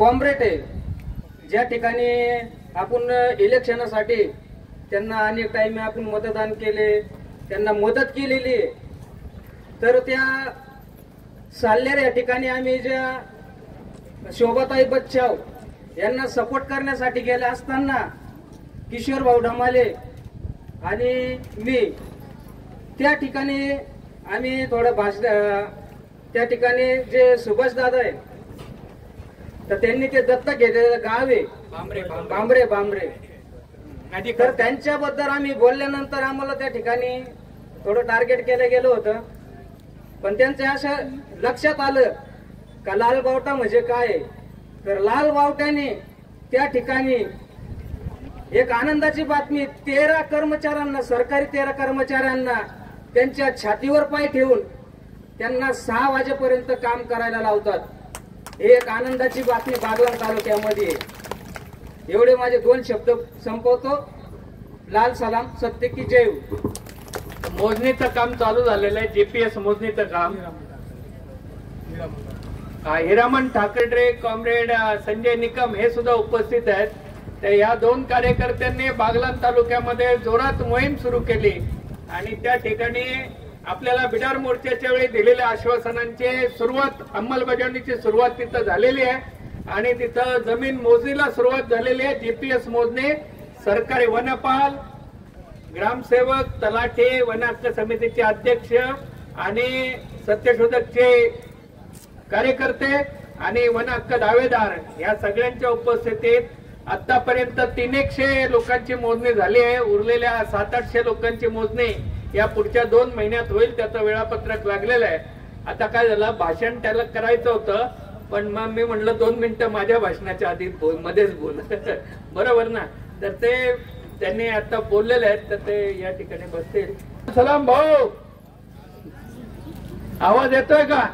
Comrade आहे, ज्या ठिकाणी आपण इलेक्शनासाठी त्यांना अनेक टाइम आपण मतदान केले, त्यांना मदत केलेली आहे, तर त्या साल्हेर या ठिकाणी आम्ही ज्या शोभाताई बच्चाव यांना सपोर्ट करण्यासाठी गेले असताना किशोर भाऊ ढमाले आणि मी त्या ठिकाणी आम्ही थोडं भाषण, त्या ठिकाणी जे सुभाष दादा आहे तर त्यांनी ते दत्तक घेतलेलं गाव आहे बांबरे बांबरे, तर त्यांच्याबद्दल आम्ही बोलल्यानंतर आम्हाला त्या ठिकाणी थोडं टार्गेट केलं गेलं होतं. पण त्यांच्या असं लक्षात आलं का लाल बावटा म्हणजे काय, तर लाल बावट्याने त्या ठिकाणी एक आनंदाची बातमी 13 कर्मचाऱ्यांना, सरकारी 13 कर्मचाऱ्यांना त्यांच्या छातीवर पाय ठेवून त्यांना 6 वाजेपर्यंत काम करायला लावतात. हे एक आनंदाची बातमी बागलाण तालुक्यामध्ये. एवढे माझे 2 शब्द संपवतो. लाल सलाम, सत्य की जय. मोजणीचं काम चालू झालेलं आहे, जीपीएस मोजणीचं काम. हिरामन ठाकरे, कॉम्रेड संजय निकम हे सुद्धा उपस्थित आहेत. तर या 2 कार्यकर्त्यांनी बागलाण तालुक्यामध्ये जोरात मोहीम सुरू केली आणि त्या ठिकाणी आपल्याला बिडार मोर्चाच्या वेळी दिलेल्या आश्वासनांची सुरुवात, अंमलबजावणीची सुरुवात तिथं झालेली आहे आणि तिथं जमीन मोजणीला सुरुवात झालेली आहे. जीपीएस मोजणी, सरकारी वनपाल, ग्रामसेवक, तलाठी, वन हक्क समितीचे अध्यक्ष आणि सत्यशोधकचे कार्यकर्ते आणि वन हक्क दावेदार या सगळ्यांच्या उपस्थितीत आतापर्यंत 300 लोकांची मोजणी झाली आहे. उरलेल्या 700-800 लोकांची मोजणी या पुढच्या 2 महिन्यात होईल. त्याचं वेळापत्रक लागलेलं आहे. आता काय झालं, भाषण त्याला करायचं होतं पण मग मी म्हणलं 2 मिनिटं माझ्या भाषणाच्या आधी मध्येच बोल बरोबर ना. तर ते त्यांनी आता बोललेले आहेत, तर ते या ठिकाणी बसतील. सलाम भाऊ, आवाज येतोय का?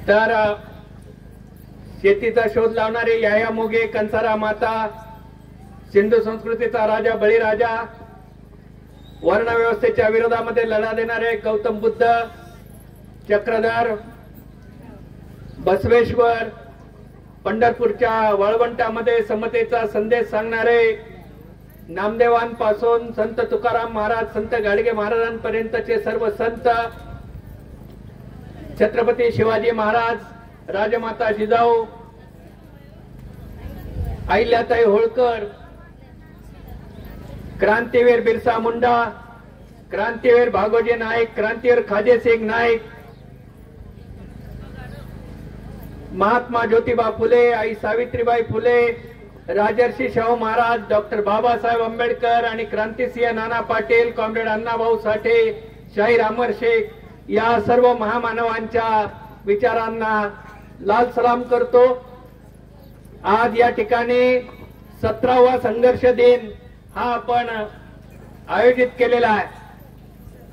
तर शेतीचा शोध लावणारे याया मोगे, कंसारा माता, सिंधू संस्कृतीचा राजा बळीराजा, वर्ण व्यवस्थेच्या विरोधामध्ये लढा देणारे गौतम बुद्ध, चक्रधर, बसवेश्वर, पंढरपूरच्या वळवंटामध्ये समतेचा संदेश सांगणारे नामदेवांपासून संत तुकाराम महाराज, संत गाडगे महाराजांपर्यंतचे सर्व संत, छत्रपती शिवाजी महाराज, राजमाता जिजाऊ, अहिल्याताई होळकर, क्रांतीवीर बिरसा मुंडा, क्रांतीवीर भागोजी नाईक, क्रांतीवीर खाजेसिंग नाईक, महात्मा ज्योतिबा फुले, आई सावित्रीबाई फुले, राजर्षी शाहू महाराज, डॉक्टर बाबासाहेब आंबेडकर आणि क्रांतिसिंह नाना पाटील, कॉम्रेड अण्णाभाऊ साठे, शाहीर अमर शेख या सर्व महामानवांच्या विचारांना लाल सलाम करतो. आज या ठिकाणी 17वा संघर्ष दिन हा आपण आयोजित केलेला आहे.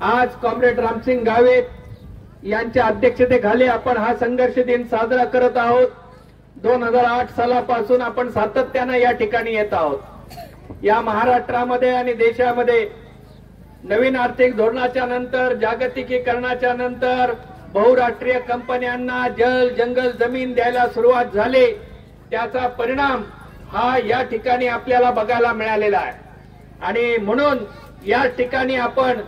आज कॉम्रेड रामसिंग गावित यांच्या अध्यक्षतेखाली आपण हा संघर्ष दिन साजरा करत आहोत. 2008 सालापासून आपण सातत्याने या ठिकाणी येत आहोत. या महाराष्ट्रामध्ये आणि देशामध्ये नवीन आर्थिक धोरणाच्या नंतर, जागतिकीकरणाच्या नंतर बहुराष्ट्रीय कंपन्यांना जल, जंगल, जमीन द्यायला सुरुवात झाली. त्याचा परिणाम हा या ठिकाणी आपल्याला बघायला मिळालेला आहे आणि म्हणून या ठिकाणी आपण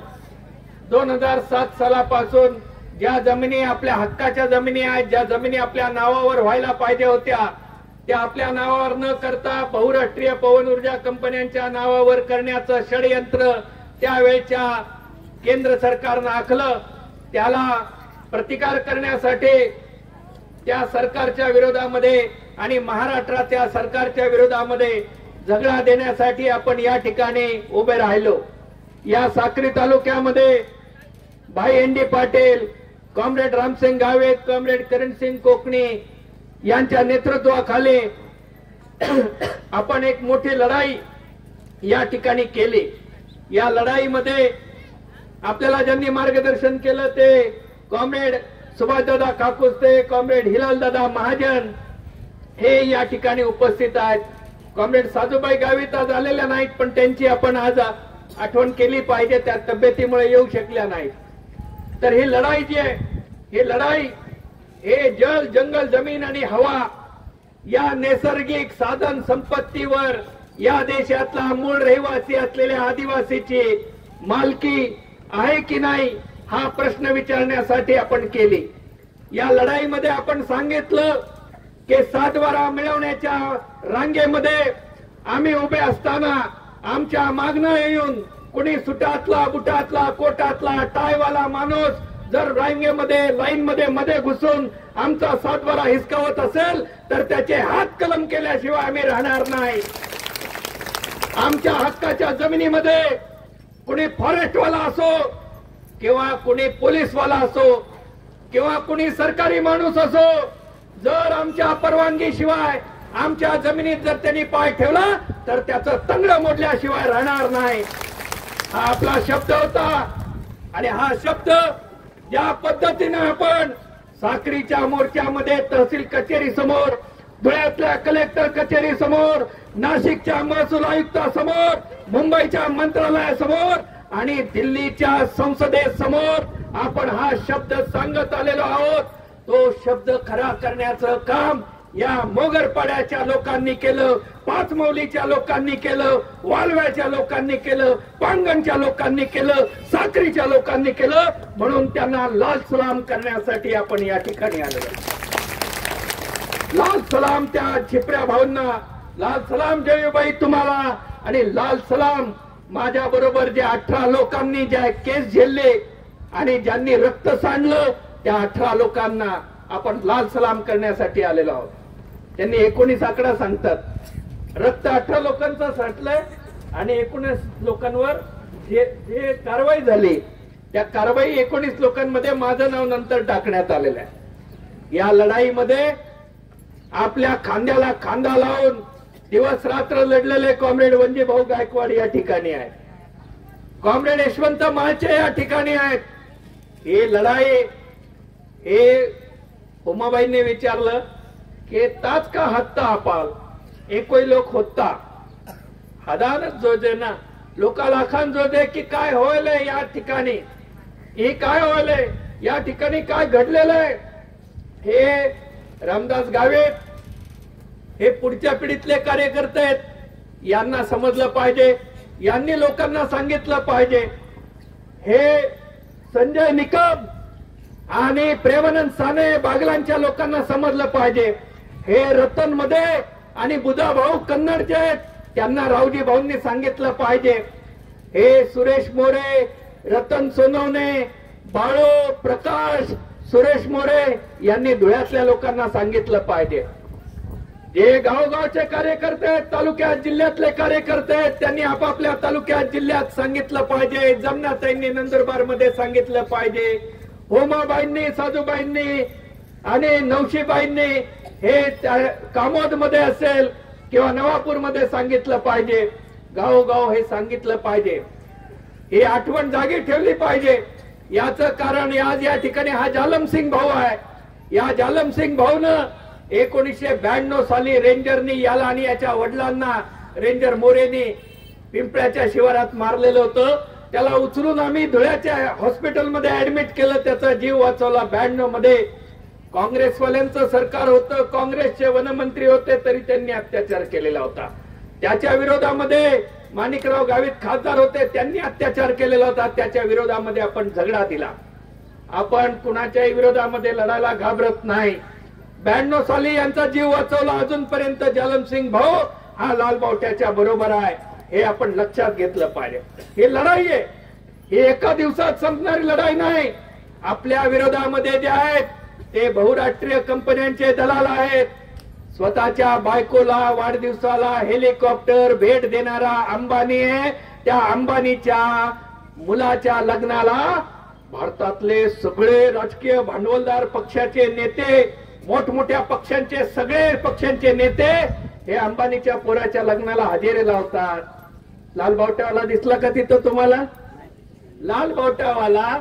2007 सालापासून ज्या जमिनी आपल्या हक्काच्या जमिनी आहेत, ज्या जमिनी आपल्या नावावर व्हायला पाहिजे होत्या, त्या आपल्या नावावर न करता बहुराष्ट्रीय पवन ऊर्जा कंपन्यांच्या नावावर करण्याचं षडयंत्र त्यावेळच्या केंद्र सरकारनं आखलं. त्याला प्रतिकार करण्यासाठी त्या सरकारच्या विरोधामध्ये आणि महाराष्ट्राच्या सरकारच्या विरोधामध्ये झगडा देण्यासाठी आपण या ठिकाणी उभे राहिलो. या साक्री तालुक्यामध्ये भाई N D. Patil, comrade Ramsingh Gavit, comrade Karansingh Kokani यांच्या नेतृत्वाखाली आपण एक मोठी लढाई या ठिकाणी केली. या लढाईमध्ये आपल्याला ज्यांनी मार्गदर्शन केलं ते कॉम्रेड सुभाषदादा काकुस्ते, कॉम्रेड हिलालदादा महाजन हे या ठिकाणी उपस्थित आहेत. कॉम्रेड साजूबाई गावित आज आलेल्या नाहीत, पण त्यांची आपण आज आठवण केली पाहिजे, त्या तब्येतीमुळे येऊ शकल्या नाहीत. तर ही लढाई जी आहे, ही लढाई हे जल, जंगल, जमीन आणि हवा या नैसर्गिक साधन संपत्तीवर या देशातला मूळ रहिवासी असलेल्या आदिवासीची मालकी आहे की नाही हा प्रश्न विचारण्यासाठी आपण केली. या लढाईमध्ये आपण सांगितलं की सातबारा मिळवण्याच्या रांगेमध्ये आम्ही उभे असताना आमच्या मागणं येऊन कुणी सुटातला, बुटातला, कोटातला, टायवाला माणूस जर रांगेमध्ये, लाईन मध्ये घुसून आमचा सातबारा हिसकावत असेल तर त्याचे हात कलम केल्याशिवाय आम्ही राहणार नाही. आमच्या हक्काच्या जमिनीमध्ये कुणी फॉरेस्टवाला असो किंवा कुणी पोलीसवाला असो किंवा कुणी सरकारी माणूस असो, जर आमच्या परवानगीशिवाय आमच्या जमिनीत जर त्यांनी पाय ठेवला तर त्याचं तंगड मोडल्याशिवाय राहणार नाही. हा आपला शब्द होता. आणि हा शब्द ज्या पद्धतीने आपण साक्रीच्या मोर्चामध्ये तहसील कचेरी समोर, धुळ्यातल्या कलेक्टर कचेरी समोर, नाशिकच्या महसूल आयुक्तासमोर, मुंबईच्या मंत्रालयासमोर आणि दिल्लीच्या संसदेसमोर आपण हा शब्द सांगत आलेलो आहोत, तो शब्द खरा करण्याचं काम या मोगरपाड्याच्या लोकांनी केलं, पाचमौलीच्या लोकांनी केलं, वालव्याच्या लोकांनी केलं, पांगणच्या लोकांनी केलं, साक्रीच्या लोकांनी केलं. म्हणून त्यांना लाल सलाम करण्यासाठी आपण या ठिकाणी आलेलो. लाल सलाम त्या छिपऱ्या भाऊंना, लाल सलाम जयबाई तुम्हाला, आणि लाल सलाम माझ्या बरोबर जे 18 लोकांनी ज्या केस झेलले आणि ज्यांनी रक्त सांडलं त्या 18 लोकांना आपण लाल सलाम करण्यासाठी आलेलो आहोत. त्यांनी 19 आकडा सांगतात. रक्त 18 लोकांचं सांडलंय आणि 19 लोकांवर जे कारवाई झाली त्या कारवाई 19 लोकांमध्ये माझं नाव नंतर टाकण्यात आलेलं आहे. या लढाईमध्ये आपल्या खांद्याला खांदा लावून दिवस रात्र लढलेले कॉम्रेड वंजीभाऊ गायकवाड या ठिकाणी आहेत, कॉम्रेड यशवंत माळचे या ठिकाणी आहेत. ही लढाई, हे उमाबाईंनी विचारलं की ताच का हत्ता अपाल एकोई लोक होता हदानच जोजे ना लोका लाखान जोजे की काय होईल या ठिकाणी, हे काय होईल या ठिकाणी, काय घडलेलं आहे. हे रामदास गावित हे पुढच्या पिढीतले कार्यकर्ते आहेत, यांना समजलं पाहिजे, यांनी लोकांना सांगितलं पाहिजे. हे संजय निकम आणि प्रेमानंद साने बागलांच्या लोकांना समजलं पाहिजे. हे रतन मध्ये आणि बुधाभाऊ कन्नडचे आहेत, त्यांना रावजी भाऊंनी सांगितलं पाहिजे. हे सुरेश मोरे, रतन सोनवणे, बाळू प्रकाश, सुरेश मोरे यांनी धुळ्यातल्या लोकांना सांगितलं पाहिजे. जे गावगावचे कार्यकर्ते आहेत, तालुक्यात जिल्ह्यातले कार्यकर्ते आहेत, त्यांनी आपापल्या तालुक्यात जिल्ह्यात सांगितलं पाहिजे. जमनाताईंनी नंदुरबार मध्ये सांगितलं पाहिजे, होमाबाईंनी, साजूबाईंनी आणि नवशीबाईंनी हे कामोद मध्ये असेल किंवा नवापूर मध्ये सांगितलं पाहिजे. गावोगाव हे सांगितलं पाहिजे. ही आठवण जागी ठेवली पाहिजे. याचं कारण आज या ठिकाणी हा जालमसिंग भाऊ आहे. या जालमसिंग भाऊनं 1992 साली रेंजरनी याला आणि याच्या वडिलांना, रेंजर मोरेनी पिंपळ्याच्या शिवारात मारलेलं होतं. त्याला उचलून आम्ही धुळ्याच्या हॉस्पिटलमध्ये ऍडमिट केलं, त्याचा जीव वाचवला. 92 मध्ये काँग्रेसवाल्यांचं सरकार होतं, काँग्रेसचे वनमंत्री होते, तरी त्यांनी अत्याचार केलेला होता. त्याच्या विरोधामध्ये माणिकराव गावित खासदार होते, त्यांनी अत्याचार केलेला होता. त्याच्या विरोधामध्ये आपण झगडा दिला. आपण कुणाच्याही विरोधामध्ये लढायला घाबरत नाही. 92 साली यांचा जीव वाचवला. अजूनपर्यंत जालमसिंग भाऊ हा लालबावट्याच्या बरोबर आहे, हे आपण लक्षात घेतलं पाहिजे. ही लढाई आहे, ही एका दिवसात संपणारी लढाई नाही. आपल्या विरोधामध्ये जे आहेत ते बहुराष्ट्रीय कंपन्यांचे दलाल आहेत. स्वतःच्या बायकोला वाढदिवसाला हेलिकॉप्टर भेट देणारा अंबानी आहे. त्या अंबानीच्या मुलाच्या लग्नाला भारतातले सगळे राजकीय भांडवलदार पक्षाचे नेते, मोठमोठ्या पक्षांचे, सगळे पक्षांचे नेते हे अंबानीच्या पोराच्या लग्नाला हजेरी लावतात. लाल बावटावाला दिसला का तिथं तुम्हाला? लाल बावटावाला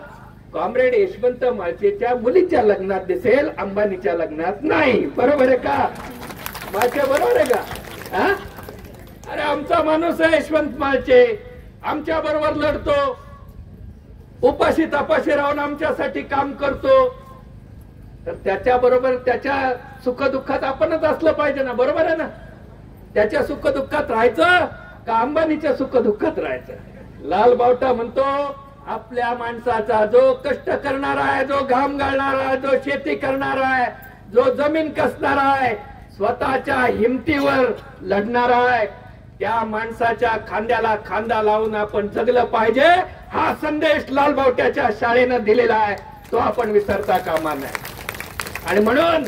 कॉम्रेड यशवंत माळचेच्या मुलीच्या लग्नात दिसेल, अंबानीच्या लग्नात नाही. बरोबर आहे का? माळचे बरोबर आहे का? अरे आमचा माणूस आहे यशवंत माळचे, आमच्या बरोबर लढतो, उपाशी तापाशी राहून आमच्यासाठी काम करतो. तर त्याच्याबरोबर त्याच्या सुखदुःखात आपणच असलं पाहिजे ना, बरोबर आहे ना? त्याच्या सुखदुःखात राहायचं का अंबानीच्या सुखदुःखात राहायचं? लाल बावटा म्हणतो आपल्या माणसाचा, जो कष्ट करणारा आहे, जो घाम गाळणारा आहे, जो शेती करणारा आहे, जो जमीन कसणारा आहे, स्वतःच्या हिमतीवर लढणारा आहे, त्या माणसाच्या खांद्याला खांदा लावून आपण जगलं पाहिजे. हा संदेश लाल बावट्याच्या शाळेनं दिलेला आहे, तो आपण विसरता कामा नये. आणि म्हणून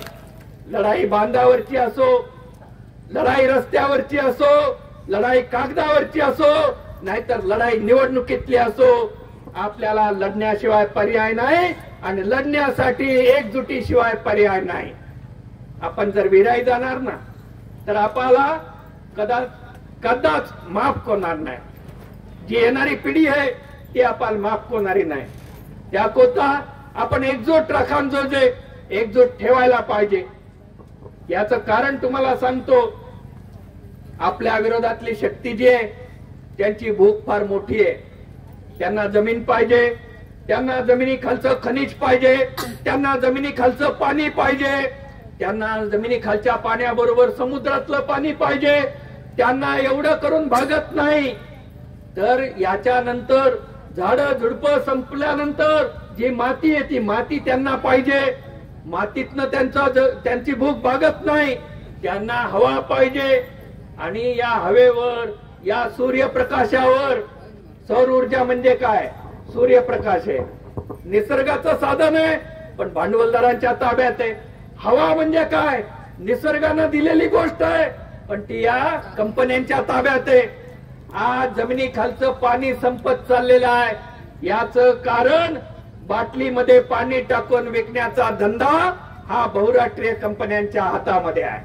लढाई बांधावरची असो, लढाई रस्त्यावरची असो, लढाई कागदावरची असो, नाहीतर लढाई निवडणुकीतली असो, आपल्याला लढण्याशिवाय पर्याय नाही आणि लढण्यासाठी एकजुटीशिवाय पर्याय नाही. आपण जर विराई जाणार ना तर आपल्याला कदाच माफ होणार नाही. जी येणारी पिढी आहे ती आपल्याला माफ होणारी नाही. त्याकरता आपण एकजूट राखान जोजे, एकजूट ठेवायला पाहिजे. याचं कारण तुम्हाला सांगतो, आपल्या विरोधातली शक्ती जी आहे त्यांची भूक फार मोठी आहे. त्यांना जमीन पाहिजे, त्यांना जमिनी खालचं खनिज पाहिजे, त्यांना जमिनी खालचं पाणी पाहिजे, त्यांना जमिनी खालच्या पाण्याबरोबर समुद्रातलं पाणी पाहिजे. त्यांना एवढं करून भागत नाही. तर याच्यानंतर झाडं झुडपं संपल्यानंतर जी माती आहे ती माती त्यांना पाहिजे. मातीतनं त्यांची भूक भागत नाही. त्यांना हवा पाहिजे आणि या हवेवर, या सूर्यप्रकाशावर, सौर ऊर्जा म्हणजे काय? सूर्यप्रकाश आहे, निसर्गाचं साधन आहे, पण भांडवलदारांच्या ताब्यात आहे. हवा म्हणजे काय? निसर्गानं दिलेली गोष्ट आहे, पण ती या कंपन्यांच्या ताब्यात आहे. आज जमिनी खालचं पाणी संपत चाललेलं आहे. याचं कारण बाटलीमध्ये पाणी टाकून विकण्याचा धंदा हा बहुराष्ट्रीय कंपन्यांच्या हातामध्ये आहे.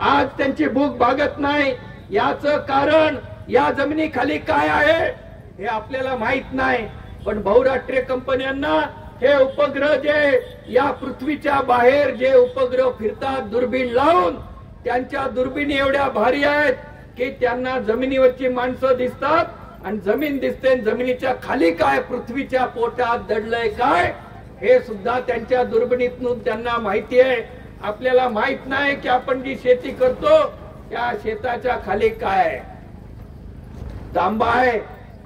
आज त्यांची भूक भागत नाही. याचं कारण या जमिनी खाली काय आहे हे आपल्याला माहित नाही, पण बहुराष्ट्रीय कंपन्यांना हे उपग्रह जे या पृथ्वीच्या बाहेर जे उपग्रह फिरतात दुर्बीण लावून, त्यांच्या दुर्बिणी एवढ्या भारी आहेत की त्यांना जमिनीवरची माणसं दिसतात आणि जमीन दिसते. जमिनीच्या खाली काय, पृथ्वीच्या पोटात दडलंय काय, हे सुद्धा त्यांच्या दुर्बिणीतून त्यांना माहिती आहे. आपल्याला माहित नाही की आपण जी शेती करतो त्या शेताच्या खाली काय आहे. तांबा आहे,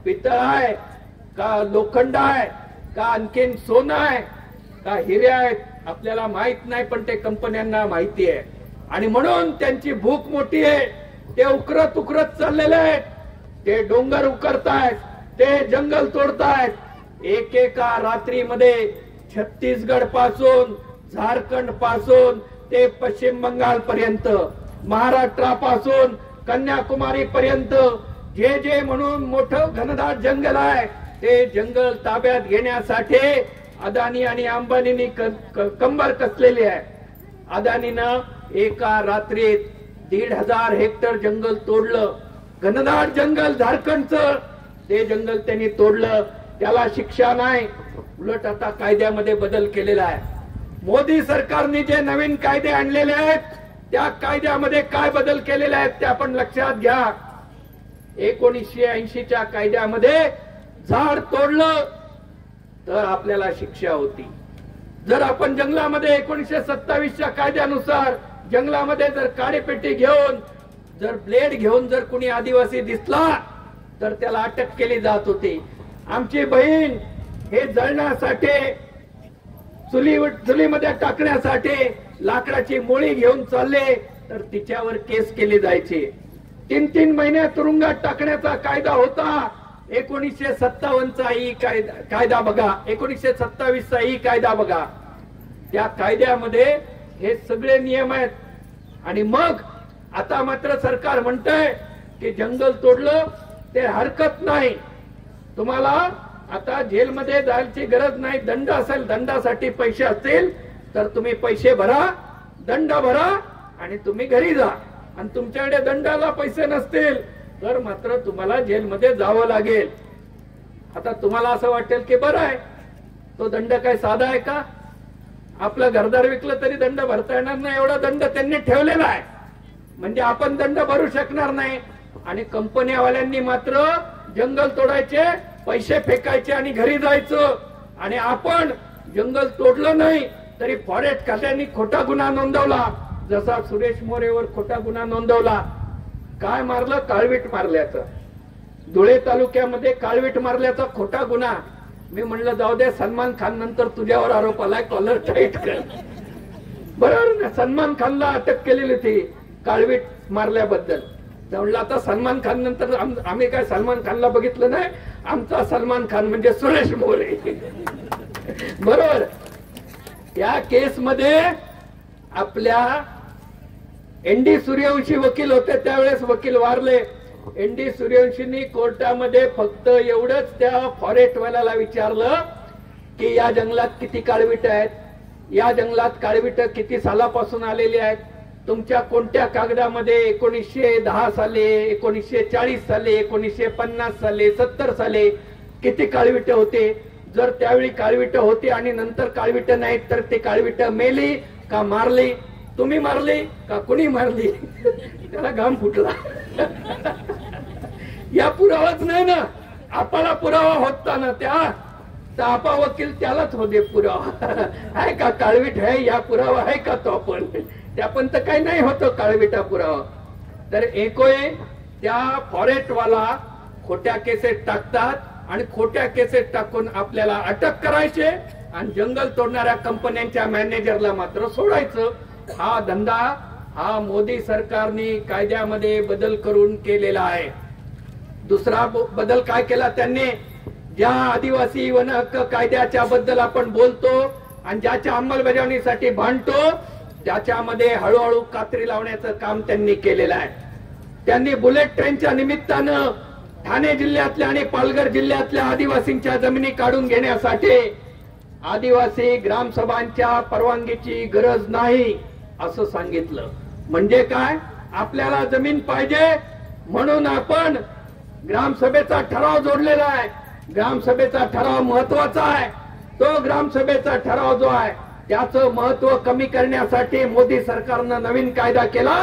पितळ आहे का लोखंड आहे का आणखीन सोनं आहे का हिरे आहेत, आपल्याला माहित नाही, पण ते कंपन्यांना माहिती आहे. आणि म्हणून त्यांची भूक मोठी आहे. ते उकरत चाललेले आहेत. ते डोंगर उकरतायत, ते जंगल तोडतायत. एकेका रात्रीमध्ये छत्तीसगड पासून, झारखंड पासून ते पश्चिम बंगाल पर्यंत, महाराष्ट्रापासून कन्याकुमारी पर्यंत जे जे म्हणून मोठं घनदाट जंगल आहे, ते जंगल ताब्यात घेण्यासाठी अदानी आणि अंबानींनी कंबर कसलेली आहे. अदानीनं एका रात्रीत 1,500 हेक्टर जंगल तोडलं. घनदाट जंगल झारखंडचं, ते जंगल त्यांनी तोडलं. त्याला शिक्षा नाही, उलट आता कायद्यामध्ये बदल केलेला आहे. मोदी सरकारने जे नवीन कायदे आणलेले आहेत त्या कायद्यामध्ये काय बदल केलेले आहेत ते आपण लक्षात घ्या. 1980च्या कायद्यामध्ये झाड तोडलं तर आपल्याला शिक्षा होती. जर आपण जंगलामध्ये 1927च्या कायद्यानुसार जंगलामध्ये जर काडीपेटी घेऊन, जर ब्लेड घेऊन जर कुणी आदिवासी दिसला तर त्याला अटक केली जात होती. आमची बहीण हे जळण्यासाठी, चुलीमध्ये टाकण्यासाठी लाकडाची मोळी घेऊन चालले तर तिच्यावर केस केली जायची. 3-3 महिने तुरुंगात टाकण्याचा कायदा होता. 1957चा ही कायदा बघा, 1927चा ही कायदा बघा. त्या कायद्यामध्ये हे सगळे नियम आहेत. आणि मग आता मात्र सरकार म्हणतंय की जंगल तोडलं ते हरकत नाही, तुम्हाला आता जेलमध्ये जायची गरज नाही. दंड असेल, दंडासाठी पैसे असतील तर तुम्ही पैसे भरा, दंड भरा आणि तुम्ही घरी जा. आणि तुमच्याकडे दंडाला पैसे नसतील तर मात्र तुम्हाला जेलमध्ये जावं लागेल. आता तुम्हाला असं वाटेल की बरं आहे, तो दंड काय साधा आहे का? आपलं घरदार विकलं तरी दंड भरता येणार नाही, एवढा दंड त्यांनी ठेवलेला आहे. म्हणजे आपण दंड भरू शकणार नाही. आणि कंपन्यावाल्यांनी मात्र जंगल तोडायचे, पैसे फेकायचे आणि घरी जायचं. आणि आपण जंगल तोडलं नाही तरी फॉरेस्ट खात्याने खोटा गुन्हा नोंदवला, जसा सुरेश मोरेवर खोटा गुन्हा नोंदवला. काय मारलं? काळवीट मारल्याचं. धुळे तालुक्यामध्ये काळवीट मारल्याचा खोटा गुन्हा. मी म्हणलं जाऊ दे, सलमान खान नंतर तुझ्यावर आरोप आलाय, कॉलर टाईट कर. बरोबर ना, सलमान खानला अटक केलेली होती काळवीट मारल्याबद्दल. म्हणलं आता सलमान खान नंतर आम्ही काय सलमान खानला बघितलं नाही, आमचा सलमान खान म्हणजे सुरेश मोरे. बरोबर. या केस मध्ये आपल्या एनडी सूर्यवंशी वकील होते, त्यावेळेस वकील वारले. एनडी सूर्यवंशींनी कोर्टामध्ये फक्त एवढंच त्या फॉरेस्टवाल्याला विचारलं की या जंगलात किती काळविट आहेत, या जंगलात काळविट किती सालापासून आलेली आहेत, तुमच्या कोणत्या कागदामध्ये 1910 साली, 1940 साली, 1950 साली, 70 साली किती काळविट होते. जर त्यावेळी काळविट होती आणि नंतर काळविट नाहीत तर ते काळविट मेली का मारली, तुम्ही मारली का कुणी मारली? त्याला घाम फुटला. या पुरावाच नाही ना, आपला पुरावा होता ना त्या, तर आपा वकील त्यालाच होते पुरावा आहे का काळविट आहे, या पुरावा आहे का तो आपण, त्या पण तर काही नाही होतो काळविटा पुरावा. तर एकोय त्या फॉरेस्टवाला खोट्या केसेस टाकतात आणि खोट्या केसेस टाकून आपल्याला अटक करायचे आणि जंगल तोडणाऱ्या कंपन्यांच्या मॅनेजरला मात्र सोडायचं. हा धंदा हा मोदी सरकारने कायद्यामध्ये बदल करून केलेला आहे. दुसरा बदल काय केला त्यांनी? ज्या आदिवासी वन हक्क कायद्याच्या बद्दल आपण बोलतो आणि ज्याच्या अंमलबजावणीसाठी भांडतो, त्याच्यामध्ये हळूहळू कात्री लावण्याचं काम त्यांनी केलेलं आहे. त्यांनी बुलेट ट्रेनच्या निमित्तानं ठाणे जिल्ह्यातल्या आणि पालघर जिल्ह्यातल्या आदिवासींच्या जमिनी काढून घेण्यासाठी आदिवासी ग्रामसभांच्या परवानगीची गरज नाही असं सांगितलं. म्हणजे काय? आपल्याला जमीन पाहिजे म्हणून आपण ग्रामसभेचा ठराव जोडलेला आहे. ग्रामसभेचा ठराव महत्वाचा आहे. तो ग्रामसभेचा ठराव जो आहे त्याचं महत्व कमी करण्यासाठी मोदी सरकारनं नवीन कायदा केला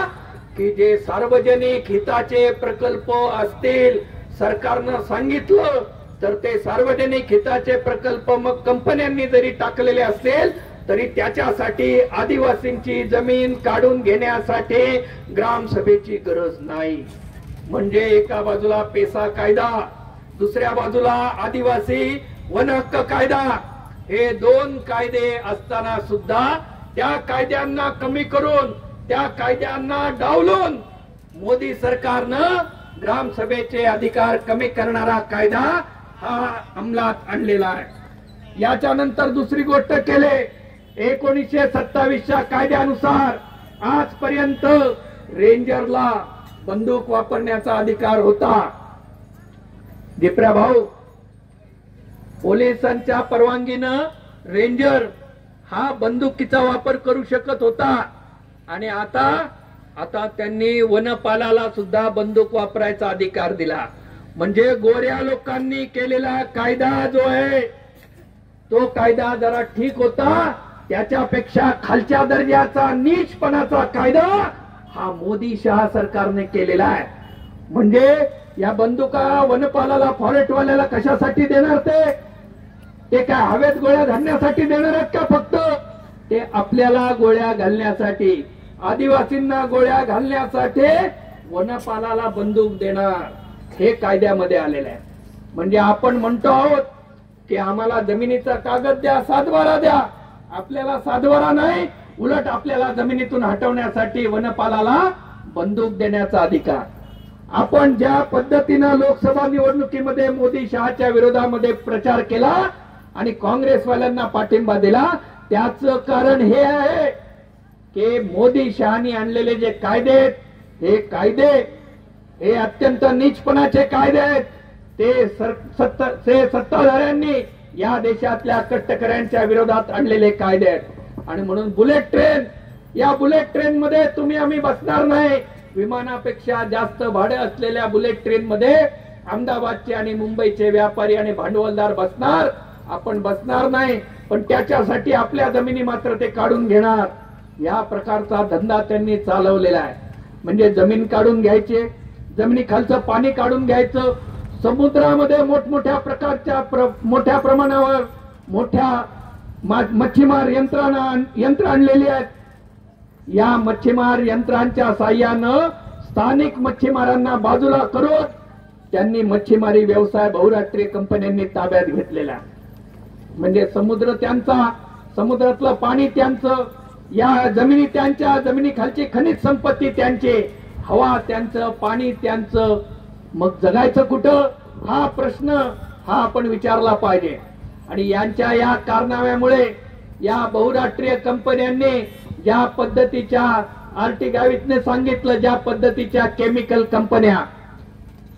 की जे सार्वजनिक हिताचे प्रकल्प असतील, सरकारनं सांगितलं तर ते सार्वजनिक हिताचे प्रकल्प मग कंपन्यांनी जरी टाकलेले असेल तरी त्याच्यासाठी आदिवासींची जमीन काढून घेण्यासाठी ग्रामसभेची गरज नाही. म्हणजे एका बाजूला पेसा कायदा, दुसऱ्या बाजूला आदिवासी वन हक्क कायदा, हे दोन कायदे असताना सुद्धा त्या कायद्यांना कमी करून, त्या कायद्यांना डावलून मोदी सरकारनं ग्रामसभेचे अधिकार कमी करणारा कायदा हा अंमलात आणलेला आहे. याच्या नंतर दुसरी गोष्ट केले, 1927च्या कायद्यानुसार आजपर्यंत रेंजरला बंदूक वापरण्याचा अधिकार होता. दिपऱ्या भाऊ, पोलिसांच्या परवानगीनं रेंजर हा बंदुकीचा वापर करू शकत होता आणि आता त्यांनी वनपालाला सुद्धा बंदूक वापरायचा अधिकार दिला. म्हणजे गोऱ्या लोकांनी केलेला कायदा जो आहे तो कायदा जरा ठीक होता, त्याच्यापेक्षा खालच्या दर्जाचा नीचपणाचा कायदा हा मोदी शहा सरकारने केलेला आहे. म्हणजे या बंदुका वनपालाला, फॉरेस्टवाल्याला कशासाठी देणार? ते काय हवेत गोळ्या घालण्यासाठी देणार आहेत का? फक्त ते आपल्याला गोळ्या घालण्यासाठी, आदिवासींना गोळ्या घालण्यासाठी वनपालाला बंदूक देणार, हे कायद्यामध्ये आलेलं आहे. म्हणजे आपण म्हणतो आहोत की आम्हाला जमिनीचा कागद द्या, सातबारा द्या, आपल्याला सातबारा नाही, उलट आपल्याला जमिनीतून हटवण्यासाठी वनपालाला बंदूक देण्याचा अधिकार. आपण ज्या पद्धतीनं लोकसभा निवडणुकीमध्ये मोदी शहाच्या विरोधामध्ये प्रचार केला आणि काँग्रेसवाल्यांना पाठिंबा दिला, त्याचं कारण हे आहे की मोदी शहानी आणलेले जे कायदे आहेत, हे अत्यंत नीचपणाचे कायदे आहेत. ते सत्ताधाऱ्यांनी या देशातल्या कष्टकऱ्यांच्या विरोधात आणलेले कायदे आहेत. आणि म्हणून बुलेट ट्रेन, या बुलेट ट्रेन मध्ये तुम्ही आम्ही बसणार नाही. विमानापेक्षा जास्त भाडे असलेल्या बुलेट ट्रेन मध्ये अहमदाबादचे आणि मुंबईचे व्यापारी आणि भांडवलदार बसणार, आपण बसणार नाही. पण त्याच्यासाठी आपल्या जमिनी मात्र ते काढून घेणार. या प्रकारचा धंदा त्यांनी चालवलेला आहे. म्हणजे जमीन काढून घ्यायचे, जमिनी खालचं पाणी काढून घ्यायचं, समुद्रामध्ये मोठमोठ्या प्रकारच्या मोठ्या प्रमाणावर मोठ्या मच्छीमार यंत्र आणलेली आहेत. या मच्छीमार यंत्रांच्या साह्यानं स्थानिक मच्छीमारांना बाजूला करून त्यांनी मच्छीमारी व्यवसाय बहुराष्ट्रीय कंपन्यांनी ताब्यात घेतलेला. म्हणजे समुद्र त्यांचा, समुद्रातलं पाणी त्यांचं, या जमिनी त्यांच्या, जमिनीखालची खनिज संपत्ती त्यांची, हवा त्यांचं, पाणी त्यांचं. मग जगायचं कुठं हा प्रश्न हा आपण विचारला पाहिजे. आणि यांच्या या कारनाम्यामुळे या बहुराष्ट्रीय कंपन्यांनी ज्या पद्धतीच्या आरटी गावितने सांगितलं, ज्या पद्धतीच्या केमिकल कंपन्या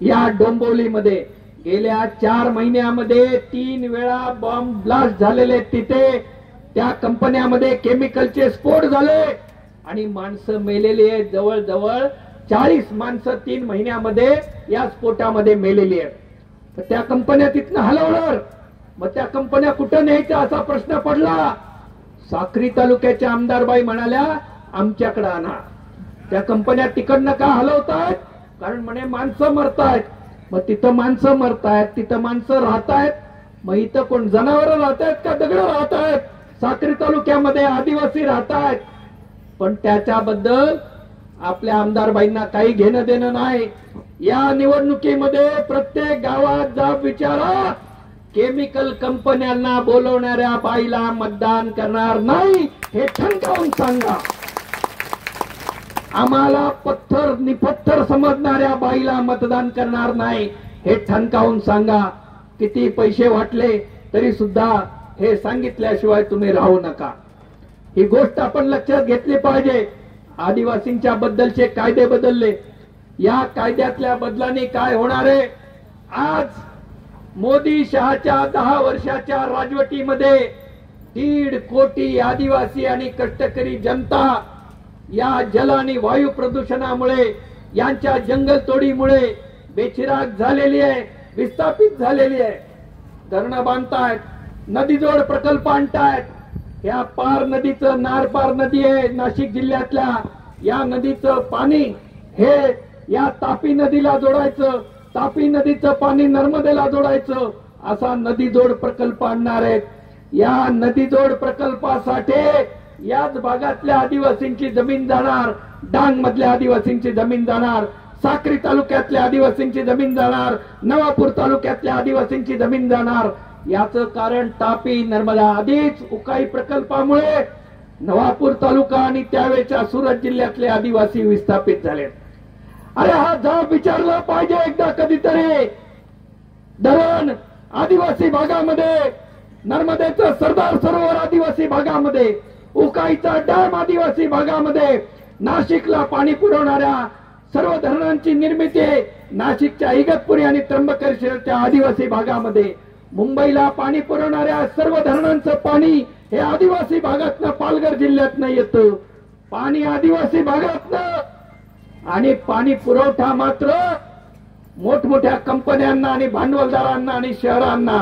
या डोंबिवलीमध्ये गेल्या 4 महिन्यामध्ये 3 वेळा बॉम्ब ब्लास्ट झालेले, तिथे त्या कंपन्यामध्ये केमिकलचे स्फोट झाले आणि माणसं मेलेली आहेत. जवळजवळ 40 माणसं 3 महिन्यामध्ये या स्फोटामध्ये मेलेली आहेत. तर त्या कंपन्या तिथनं हलवणार, मग त्या कंपन्या कुठं न्यायच्या असा प्रश्न पडला. साक्री तालुक्याच्या आमदारबाई म्हणाल्या आमच्याकडे आणा. त्या कंपन्या तिकडनं का हलवतायत? कारण म्हणे माणसं मरतायत. मग तिथं माणसं मरतायत, तिथं माणसं राहतायत, मग इथं कोण जनावरं राहतायत का दगड राहतायत? साक्री तालुक्यामध्ये आदिवासी राहतायत. पण त्याच्याबद्दल आपल्या आमदारबाईंना काही घेणं देणं नाही. या निवडणुकीमध्ये प्रत्येक गावात जा विचारा, केमिकल कंपन्यांना बोलवणाऱ्या बाईला मतदान करणार नाही हे ठणकावून सांगा. आम्हाला पत्थर निपत्थर समजणाऱ्या बाईला मतदान करणार नाही हे ठणकावून सांगा. किती पैसे वाटले तरी सुद्धा हे सांगितल्याशिवाय तुम्ही राहू नका. ही गोष्ट आपण लक्षात घेतली पाहिजे. आदिवासींच्या बद्दलचे कायदे बदलले. या कायद्यातल्या बदलांनी काय होणार आहे? आज मोदी शहाच्या 10 वर्षाच्या राजवटीमध्ये 1.5 कोटी आदिवासी आणि कष्टकरी जनता या जल आणि वायू प्रदूषणामुळे, यांच्या जंगलतोडीमुळे बेचिराग झालेली आहे, विस्थापित झालेली आहे. धरणं बांधतायत, नदीजोड प्रकल्प आणतायत. या पार नदीचं, नारपार नदी आहे नाशिक जिल्ह्यातल्या, या नदीचं पाणी हे या तापी नदीला जोडायचं, तापी नदीचं पाणी नर्मदेला जोडायचं, असा नदीजोड प्रकल्प आणणार आहेत. या नदीजोड प्रकल्पासाठी याच भागातल्या आदिवासींची जमीन जाणार, डांग मधल्या आदिवासींची जमीन जाणार, साक्री तालुक्यातल्या आदिवासींची जमीन जाणार, नवापूर तालुक्यातल्या आदिवासींची जमीन जाणार. याचं कारण तापी नर्मदा आधीच उकाई प्रकल्पामुळे नवापूर तालुका आणि त्यावेळेच्या सुरत जिल्ह्यातले आदिवासी विस्थापित झाले. अरे हा जाब विचारला पाहिजे एकदा कधीतरी. धरण आदिवासी भागामध्ये, नर्मदेचं सरदार सरोवर आदिवासी भागामध्ये, उकाईचा डॅम आदिवासी भागामध्ये, नाशिकला पाणी पुरवणाऱ्या सर्व धरणांची निर्मिती नाशिकच्या इगतपुरी आणि त्र्यंबकेश्वरच्या आदिवासी भागामध्ये, मुंबईला पाणी पुरवणाऱ्या सर्व धरणांचं पाणी हे आदिवासी भागातनं, पालघर जिल्ह्यातनं येतं. पाणी आदिवासी भागातनं, आणि पाणी पुरवठा मात्र मोठमोठ्या कंपन्यांना आणि भांडवलदारांना आणि शहरांना.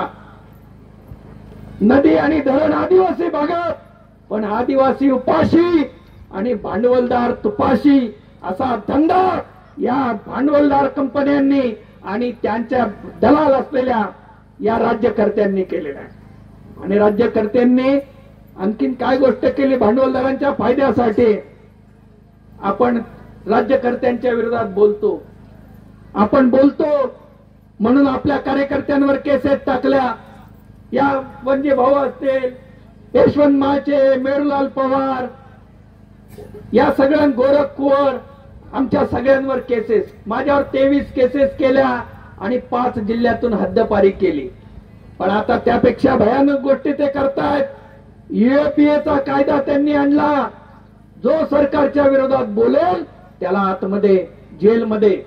नदी आणि धरण आदिवासी भागात, पण आदिवासी उपाशी आणि भांडवलदार तुपाशी असा धंदा या भांडवलदार कंपन्यांनी आणि त्यांच्या दलाल असलेल्या या राज्यकर्त्यांनी केलेला आहे. आणि राज्यकर्त्यांनी आणखीन काय गोष्ट केली भांडवलदारांच्या फायद्यासाठी? आपण राज्यकर्त्यांच्या विरोधात बोलतो, आपण बोलतो म्हणून आपल्या कार्यकर्त्यांवर केसेस टाकल्या. या वंजे भाऊ असतील, यशवंत माचे, मेरुलाल पवार, या सगळ्यां, गोरख कुवर, आमच्या सगळ्यांवर केसेस. माझ्यावर 23 केसेस केल्या आणि 5 जिल्ह्यातून हद्दपारी केली. पण आता त्यापेक्षा भयानक गोष्टी ते करतायत. यूएपीएचा कायदा त्यांनी आणला. जो सरकारच्या विरोधात बोलेल त्याला आतमध्ये, जेलमध्ये,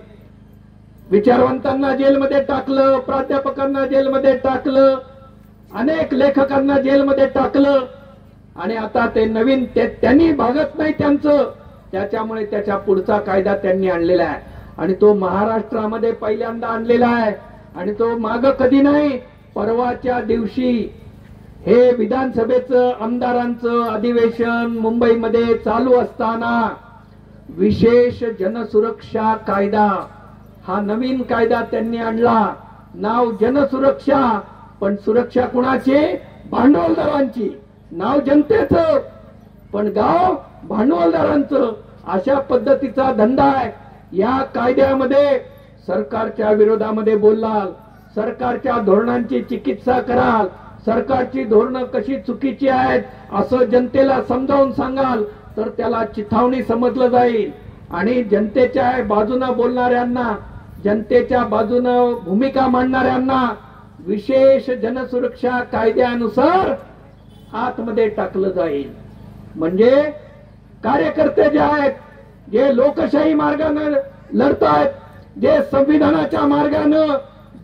विचारवंतांना जेलमध्ये टाकलं, प्राध्यापकांना जेलमध्ये टाकलं, अनेक लेखकांना जेलमध्ये टाकलं. आणि आता ते नवीन त्यांनी भागत नाही त्यांचं, त्याच्यामुळे त्याच्या पुढचा कायदा त्यांनी आणलेला आहे. आणि तो महाराष्ट्रामध्ये पहिल्यांदा आणलेला आहे. आणि तो माग कधी नाही, परवाच्या दिवशी हे विधानसभेचं आमदारांचं अधिवेशन मुंबईमध्ये चालू असताना विशेष जनसुरक्षा कायदा, हा नवीन कायदा त्यांनी आणला. नाव जनसुरक्षा, पण सुरक्षा कुणाची? भांडवलदारांची. नाव जनतेचं पण गाव भांडवलदारांचं, अशा पद्धतीचा धंदा आहे. या कायद्यामध्ये सरकारच्या विरोधामध्ये बोलाल, सरकारच्या धोरणांची चिकित्सा कराल, सरकारची धोरणं कशी चुकीची आहेत असं जनतेला समजावून सांगाल तर त्याला चिथावणी समजलं जाईल. आणि जनतेच्या बाजूने बोलणाऱ्यांना, जनतेच्या बाजूने भूमिका मांडणाऱ्यांना विशेष जनसुरक्षा कायद्यानुसार आतमध्ये टाकलं जाईल. म्हणजे कार्यकर्ते जे आहेत, जे लोकशाही मार्गाने लढतायत, जे संविधानाच्या मार्गाने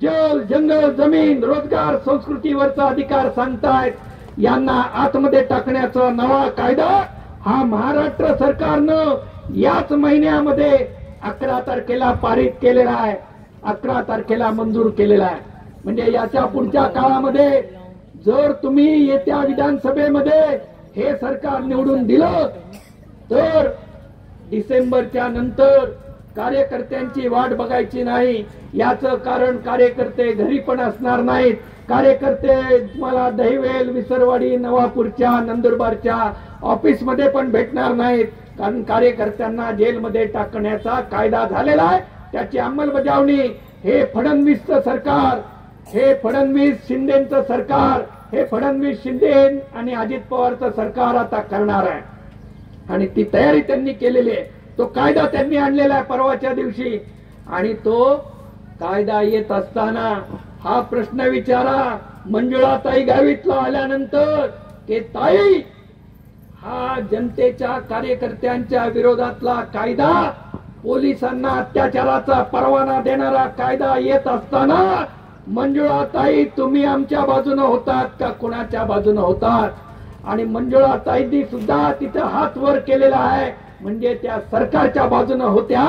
जल, जंगल, जमीन, रोजगार, संस्कृतीवरचा अधिकार सांगतायत, यांना आतमध्ये टाकण्याचा नवा कायदा हा महाराष्ट्र सरकारनं याच महिन्यामध्ये 11 तारखेला पारित केलेला आहे, 11 तारखेला मंजूर केलेला आहे. म्हणजे याच्या पुढच्या काळामध्ये जर तुम्ही येत्या विधानसभेमध्ये हे सरकार निवडून दिलं तर डिसेंबरच्या नंतर कार्यकर्त्यांची वाट बघायची नाही. याचं कारण कार्यकर्ते घरी पण असणार नाहीत. कार्यकर्ते तुम्हाला दहिवेल, विसरवाडी, नवापूरच्या, नंदुरबारच्या ऑफिसमध्ये पण भेटणार नाहीत. कारण कार्यकर्त्यांना जेलमध्ये टाकण्याचा कायदा झालेला आहे. त्याची अंमलबजावणी हे फडणवीसचं सरकार, हे फडणवीस शिंदेचं सरकार, हे फडणवीस शिंदे आणि अजित पवारचं सरकार आता करणार आहे. आणि ती तयारी त्यांनी केलेली आहे. तो कायदा त्यांनी आणलेला आहे परवाच्या दिवशी. आणि तो कायदा येत असताना हा प्रश्न विचारा मंजुळाताई गावितला आल्यानंतर की ताई, हा जनतेच्या कार्यकर्त्यांच्या विरोधातला कायदा, पोलिसांना अत्याचाराचा परवाना देणारा कायदा येत असताना मंजुळाताई तुम्ही आमच्या बाजूने होतात का कुणाच्या बाजूने होतात? आणि मंजुळाताईंनी सुद्धा तिथं हात वर केलेला आहे. म्हणजे त्या सरकारच्या बाजूने होत्या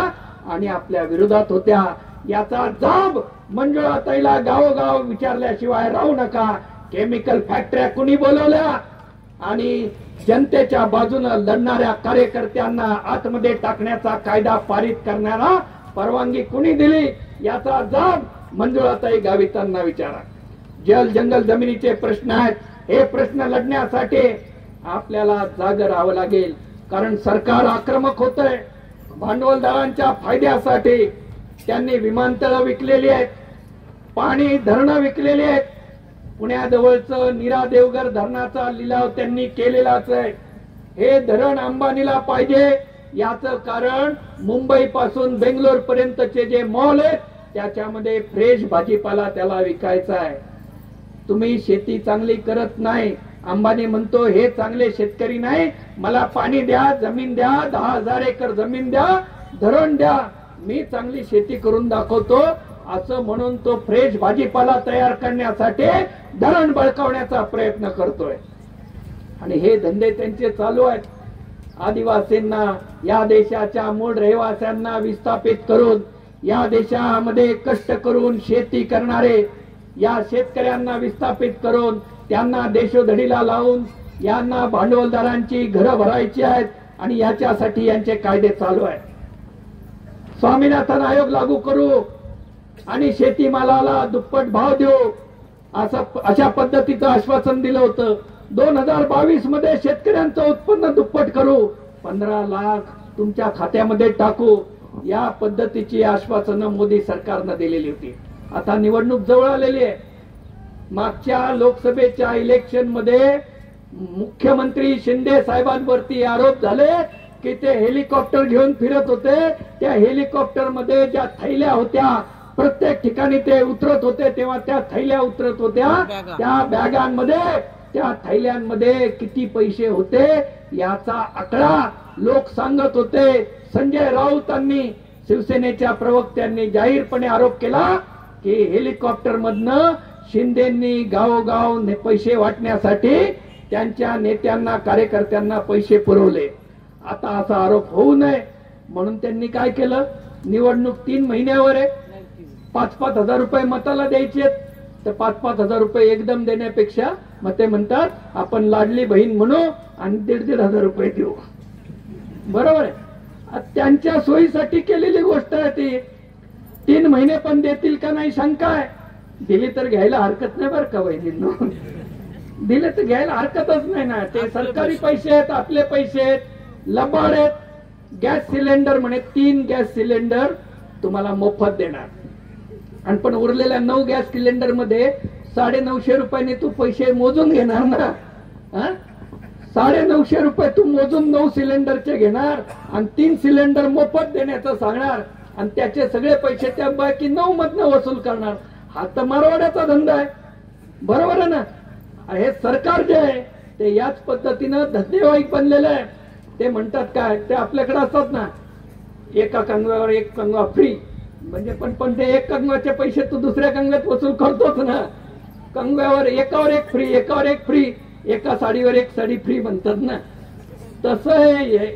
आणि आपल्या विरोधात होत्या. याचा जाब मंजुळाताईला गावोगाव विचारल्याशिवाय राहू नका. केमिकल फॅक्टऱ्या कुणी बोलवल्या आणि जनतेच्या बाजूने लढणाऱ्या कार्यकर्त्यांना आतमध्ये टाकण्याचा कायदा पारित करण्याला परवानगी कुणी दिली? याचा जाब मंजुळाताई गावितांना विचारा. जल, जंगल, जमिनीचे प्रश्न आहेत. हे प्रश्न लढण्यासाठी आपल्याला जागे राहावं लागेल. कारण सरकार आक्रमक होतंय. भांडवलदारांच्या फायद्यासाठी त्यांनी विमानतळं विकलेली आहेत, पाणी धरणं विकलेली आहेत. पुण्याजवळचं नीरा देवगर धरणाचा लिलाव त्यांनी केलेलाच आहे. हे धरण अंबानीला पाहिजे. याचं कारण मुंबई पासून बेंगलोर पर्यंतचे जे मॉल आहेत त्याच्यामध्ये फ्रेश भाजीपाला त्याला विकायचा आहे. तुम्ही शेती चांगली करत नाही. अंबानी म्हणतो हे चांगले शेतकरी नाही, मला पाणी द्या, जमीन द्या, 10,000 एकर जमीन द्या, धरण द्या, मी चांगली शेती करून दाखवतो. असं म्हणून तो फ्रेश भाजीपाला तयार करण्यासाठी धरण बळकावण्याचा प्रयत्न करतोय. आणि हे धंदे त्यांचे चालू आहेत. आदिवासींना, या देशाच्या मूळ रहिवाशांना विस्थापित करून, या देशामध्ये कष्ट करून शेती करणारे या शेतकऱ्यांना विस्थापित करून त्यांना देशोधडीला लावून यांना भांडवलदारांची घरं भरायची आहेत. आणि याच्यासाठी यांचे कायदे चालू आहेत. स्वामीनाथन आयोग लागू करू आणि शेतीमालाला दुप्पट भाव देऊ अशा पद्धतीचं आश्वासन दिलं होतं. 2022 मध्ये शेतकऱ्यांचं उत्पन्न दुप्पट करू, 15 लाख तुमच्या खात्यामध्ये टाकू, या पद्धतीची आश्वासनं मोदी सरकारनं दिलेली होती. आता निवडणूक जवळ आलेली आहे. मागच्या लोकसभेच्या इलेक्शन मध्ये मुख्यमंत्री शिंदे साहेबांवरती आरोप झाले की ते हेलिकॉप्टर घेऊन फिरत होते. त्या हेलिकॉप्टर मध्ये ज्या थैल्या होत्या, प्रत्येक ठिकाणी ते उतरत होते तेव्हा त्या थैल्या उतरत होत्या. त्या बॅगांमध्ये, त्या थैल्यांमध्ये किती पैसे होते याचा आकडा लोक सांगत होते. संजय राऊतांनी, शिवसेनेच्या प्रवक्त्यांनी जाहीरपणे आरोप केला की हेलिकॉप्टर मधनं शिंदेंनी गावोगाव पैसे वाटण्यासाठी त्यांच्या नेत्यांना, कार्यकर्त्यांना पैसे पुरवले. आता असा आरोप होऊ नये म्हणून त्यांनी काय केलं, निवडणूक 3 महिन्यावर आहे, 5-5 हजार रुपये मताला द्यायचे, तर 5-5 हजार रुपये एकदम देण्यापेक्षा मग ते म्हणतात आपण लाडली बहीण म्हणू आणि 1.5 हजार रुपये देऊ. बरोबर आहे. त्यांच्या सोयीसाठी केलेली गोष्ट आहे ती. 3 महिने पण देतील का नाही शंका आहे. दिली तर घ्यायला हरकत नाही बरं का बहिणींनो. दिले तर घ्यायला हरकतच नाही ना. ते सरकारी पैसे आहेत, आपले पैसे आहेत, लबाड आहेत. गॅस सिलेंडर म्हणे 3 गॅस सिलेंडर तुम्हाला मोफत देणार, आणि पण उरलेल्या 9 गॅस सिलेंडर मध्ये 950 रुपयाने तू पैसे मोजून घेणार ना. 950 रुपये तू मोजून 9 सिलेंडरचे घेणार आणि 3 सिलेंडर मोफत देण्याचं सांगणार, आणि त्याचे सगळे पैसे त्या बाकी 9 मधनं वसूल करणार. हा तर मारवाड्याचा धंदा आहे. बरोबर आहे ना. हे सरकार जे आहे ते याच पद्धतीनं धंदेवाईक बनलेलं आहे. ते म्हणतात काय, ते आपल्याकडे असतात ना, एका कंगव्यावर एक कंगवा फ्री, म्हणजे पण ते एक कंगव्याचे पैसे तू दुसऱ्या कंगव्यात वसूल करतोच ना. कंगव्यावर एकावर एक फ्री, एकावर एक फ्री, एका साडीवर एक साडी फ्री म्हणतात ना. तसं हे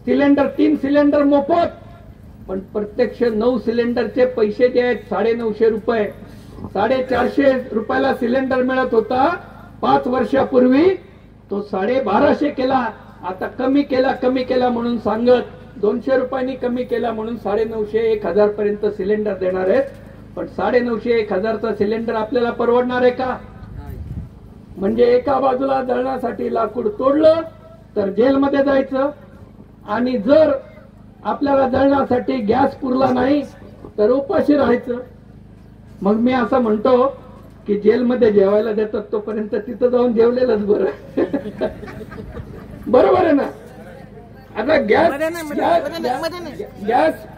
सिलेंडर 3 सिलेंडर मोफत, पण प्रत्यक्ष 9 सिलेंडरचे पैसे जे आहेत 950 रुपये, 450 रुपयाला सिलेंडर मिळत होता 5 वर्षापूर्वी, तो 1250 केला. आता कमी केला म्हणून सांगत 200 रुपयांनी कमी केला म्हणून 950 1000 पर्यंत सिलेंडर देणार आहेत. पण 950 1000चा सिलेंडर आपल्याला परवडणार आहे का? म्हणजे एका बाजूला जळण्यासाठी लाकूड तोडलं तर जेलमध्ये जायचं, आणि जर आपल्याला जळण्यासाठी गॅस पुरला नाही तर उपाशी राहायचं. मग मी असं म्हणतो की जेलमध्ये जेवायला देतात तोपर्यंत तिथं जाऊन जेवलेलंच बरं. बरोबर आहे ना. आता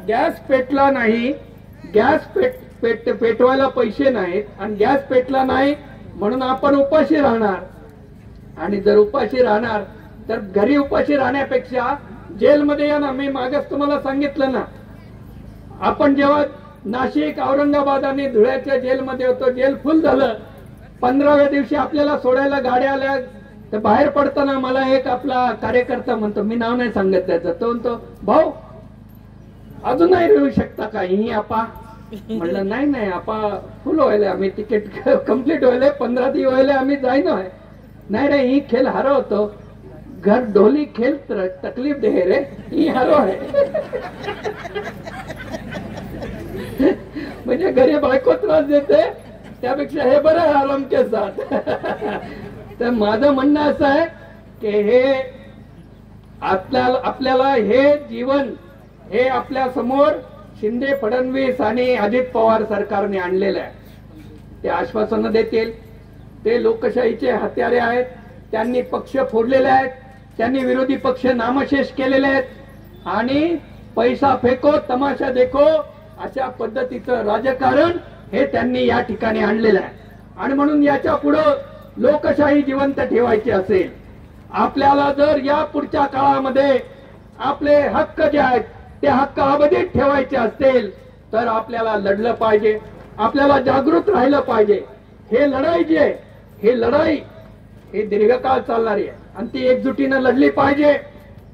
गॅस पेटला नाही, गॅस पेटवायला पैसे नाहीत, आणि गॅस पेटला नाही म्हणून आपण उपाशी राहणार. आणि जर उपाशी राहणार तर घरी उपाशी राहण्यापेक्षा जेलमध्ये या ना. मी मागच तुम्हाला सांगितलं ना, आपण जेव्हा नाशिक, औरंगाबाद आणि धुळ्याच्या जेलमध्ये होतो, जेल फुल झालं. 15व्या दिवशी आपल्याला सोडायला गाड्या आल्या, तर बाहेर पडताना मला एक आपला कार्यकर्ता म्हणतो, मी नाव नाही सांगत त्याचं, तो म्हणतो, भाऊ अजून नाही येऊ शकता का ही आपा? म्हणलं नाही आपा फुल व्हायला, आम्ही तिकीट कम्प्लीट व्हायला 15 दिवस व्हायला आम्ही जाईनो आहे. नाही ही खेळ हरवतो, घर ढोली खेळ तकलीफ दे रे, ही हरो आहे. म्हणजे घरी बायको त्रास देते, त्यापेक्षा हे बरं आहे आरामच्या साथ. तर माझं म्हणणं असं आहे की हे आपल्याला हे जीवन हे आपल्या समोर शिंदे, फडणवीस आणि अजित पवार सरकारने आणलेलं आहे. ते आश्वासनं देतील, ते लोकशाहीचे हत्यारे आहेत. त्यांनी पक्ष फोडलेले आहेत, त्यांनी विरोधी पक्ष नामशेष केलेले आहेत, आणि पैसा फेको तमाशा देखो अशा पद्धतीचं राजकारण हे त्यांनी या ठिकाणी आणलेलं आहे. आणि म्हणून याच्या पुढे लोकशाही जिवंत ठेवायची असेल, आपल्याला जर या पुढच्या काळामध्ये आपले हक्क जे आहेत ते हक्क अबाधित ठेवायचे असतील तर आपल्याला लढलं पाहिजे, आपल्याला जागृत राहिलं पाहिजे. हे लढाई जी आहे, हे लढाई हे दीर्घकाळ चालणारी आहे, आणि ती एकजुटीनं लढली पाहिजे.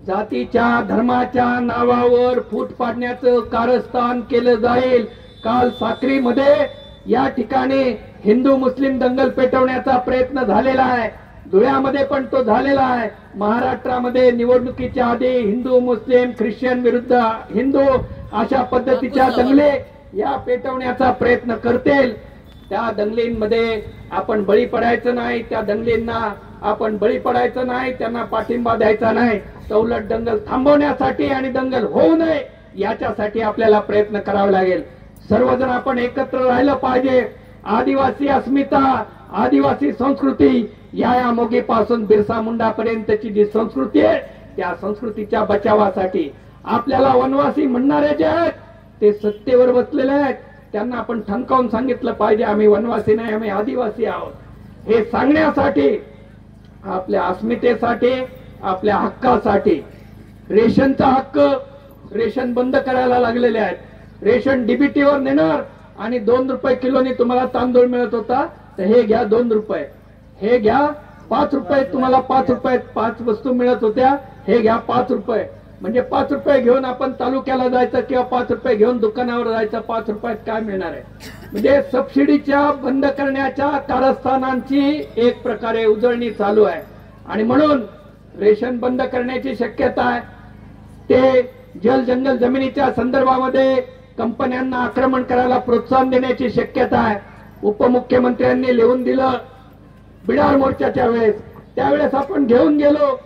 जातीच्या धर्माच्या नावावर फूट पाडण्याचं कारस्थान केलं जाईल. काल साक्रीमध्ये या ठिकाणी हिंदू मुस्लिम दंगल पेटवण्याचा प्रयत्न झालेला आहे, धुळ्यामध्ये पण तो झालेला आहे. महाराष्ट्रामध्ये निवडणुकीच्या आधी हिंदू मुस्लिम ख्रिश्चन विरुद्ध हिंदू अशा पद्धतीच्या दंगले या पेटवण्याचा प्रयत्न करतील. त्या दंगलींमध्ये आपण बळी पडायचं नाही, त्या दंगलींना आपण बळी पडायचं नाही, त्यांना पाठिंबा द्यायचा नाही. तर उलट दंगल थांबवण्यासाठी आणि दंगल होऊ नये याच्यासाठी आपल्याला प्रयत्न करावे लागेल. सर्वजण आपण एकत्र राहिलं पाहिजे. आदिवासी अस्मिता, आदिवासी संस्कृती या मोगीपासून बिरसा मुंडा पर्यंतची जी संस्कृती आहे त्या संस्कृतीच्या बचावासाठी आपल्याला वनवासी म्हणणारे जे आहेत ते सत्तेवर बसलेले आहेत, त्यांना आपण ठणकावून सांगितलं पाहिजे आम्ही वनवासी नाही, आम्ही आदिवासी आहोत. हे सांगण्यासाठी, आपल्या अस्मितेसाठी, आपल्या हक्कासाठी, रेशनचा हक्क रेशन बंद करायला लागलेले आहेत. रेशन डीबीटीवर नेणार आणि 2 रुपये किलोनी तुम्हाला तांदूळ मिळत होता, तर हे घ्या 2 रुपये, हे घ्या 5 रुपये, तुम्हाला 5 रुपयात 5 वस्तू मिळत होत्या, हे घ्या 5 रुपये. म्हणजे 5 रुपये घेऊन आपण तालुक्याला जायचं किंवा 5 रुपये घेऊन दुकानावर जायचं, 5 रुपयात काय मिळणार आहे? म्हणजे सबसिडीच्या बंद करण्याच्या कारस्थानांची एक प्रकारे उजळणी चालू आहे. आणि म्हणून रेशन बंद करण्याची शक्यता आहे. ते जल जंगल जमिनीच्या संदर्भामध्ये कंपन्यांना आक्रमण करायला प्रोत्साहन देण्याची शक्यता आहे. उपमुख्यमंत्र्यांनी लिहून दिलं बिडार मोर्चाच्या वेळेस, त्यावेळेस आपण घेऊन गेलो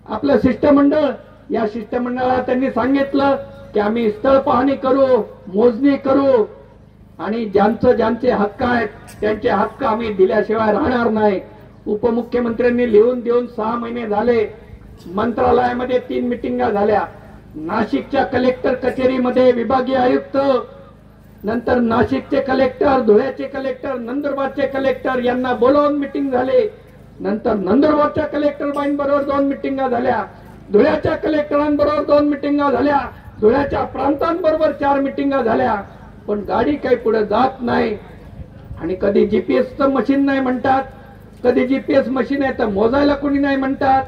आपलं शिष्टमंडळ. या शिष्टमंडळाला त्यांनी सांगितलं की आम्ही स्थळ पाहणी करू, मोजणी करू आणि ज्यांचे हक्क आहेत त्यांचे हक्क आम्ही दिल्याशिवाय राहणार नाही. उपमुख्यमंत्र्यांनी लिहून देऊन 6 महिने झाले. मंत्रालयामध्ये 3 मिटिंगा झाल्या. नाशिकच्या कलेक्टर कचेरीमध्ये विभागीय आयुक्त, नंतर नाशिकचे कलेक्टर, धुळ्याचे कलेक्टर, नंदुरबारचे कलेक्टर यांना बोलावून मिटिंग झाले. नंतर नंदुरबारच्या कलेक्टरबाईंबरोबर 2 मिटिंगा झाल्या, धुळ्याच्या कलेक्टरांबरोबर 2 मिटिंगा झाल्या, धुळ्याच्या प्रांतांबरोबर 4 मिटिंगा झाल्या. पण गाडी काही पुढे जात नाही. आणि कधी जीपीएसचं मशीन नाही म्हणतात, कधी जीपीएस मशीन आहे तर मोजायला कोणी नाही म्हणतात,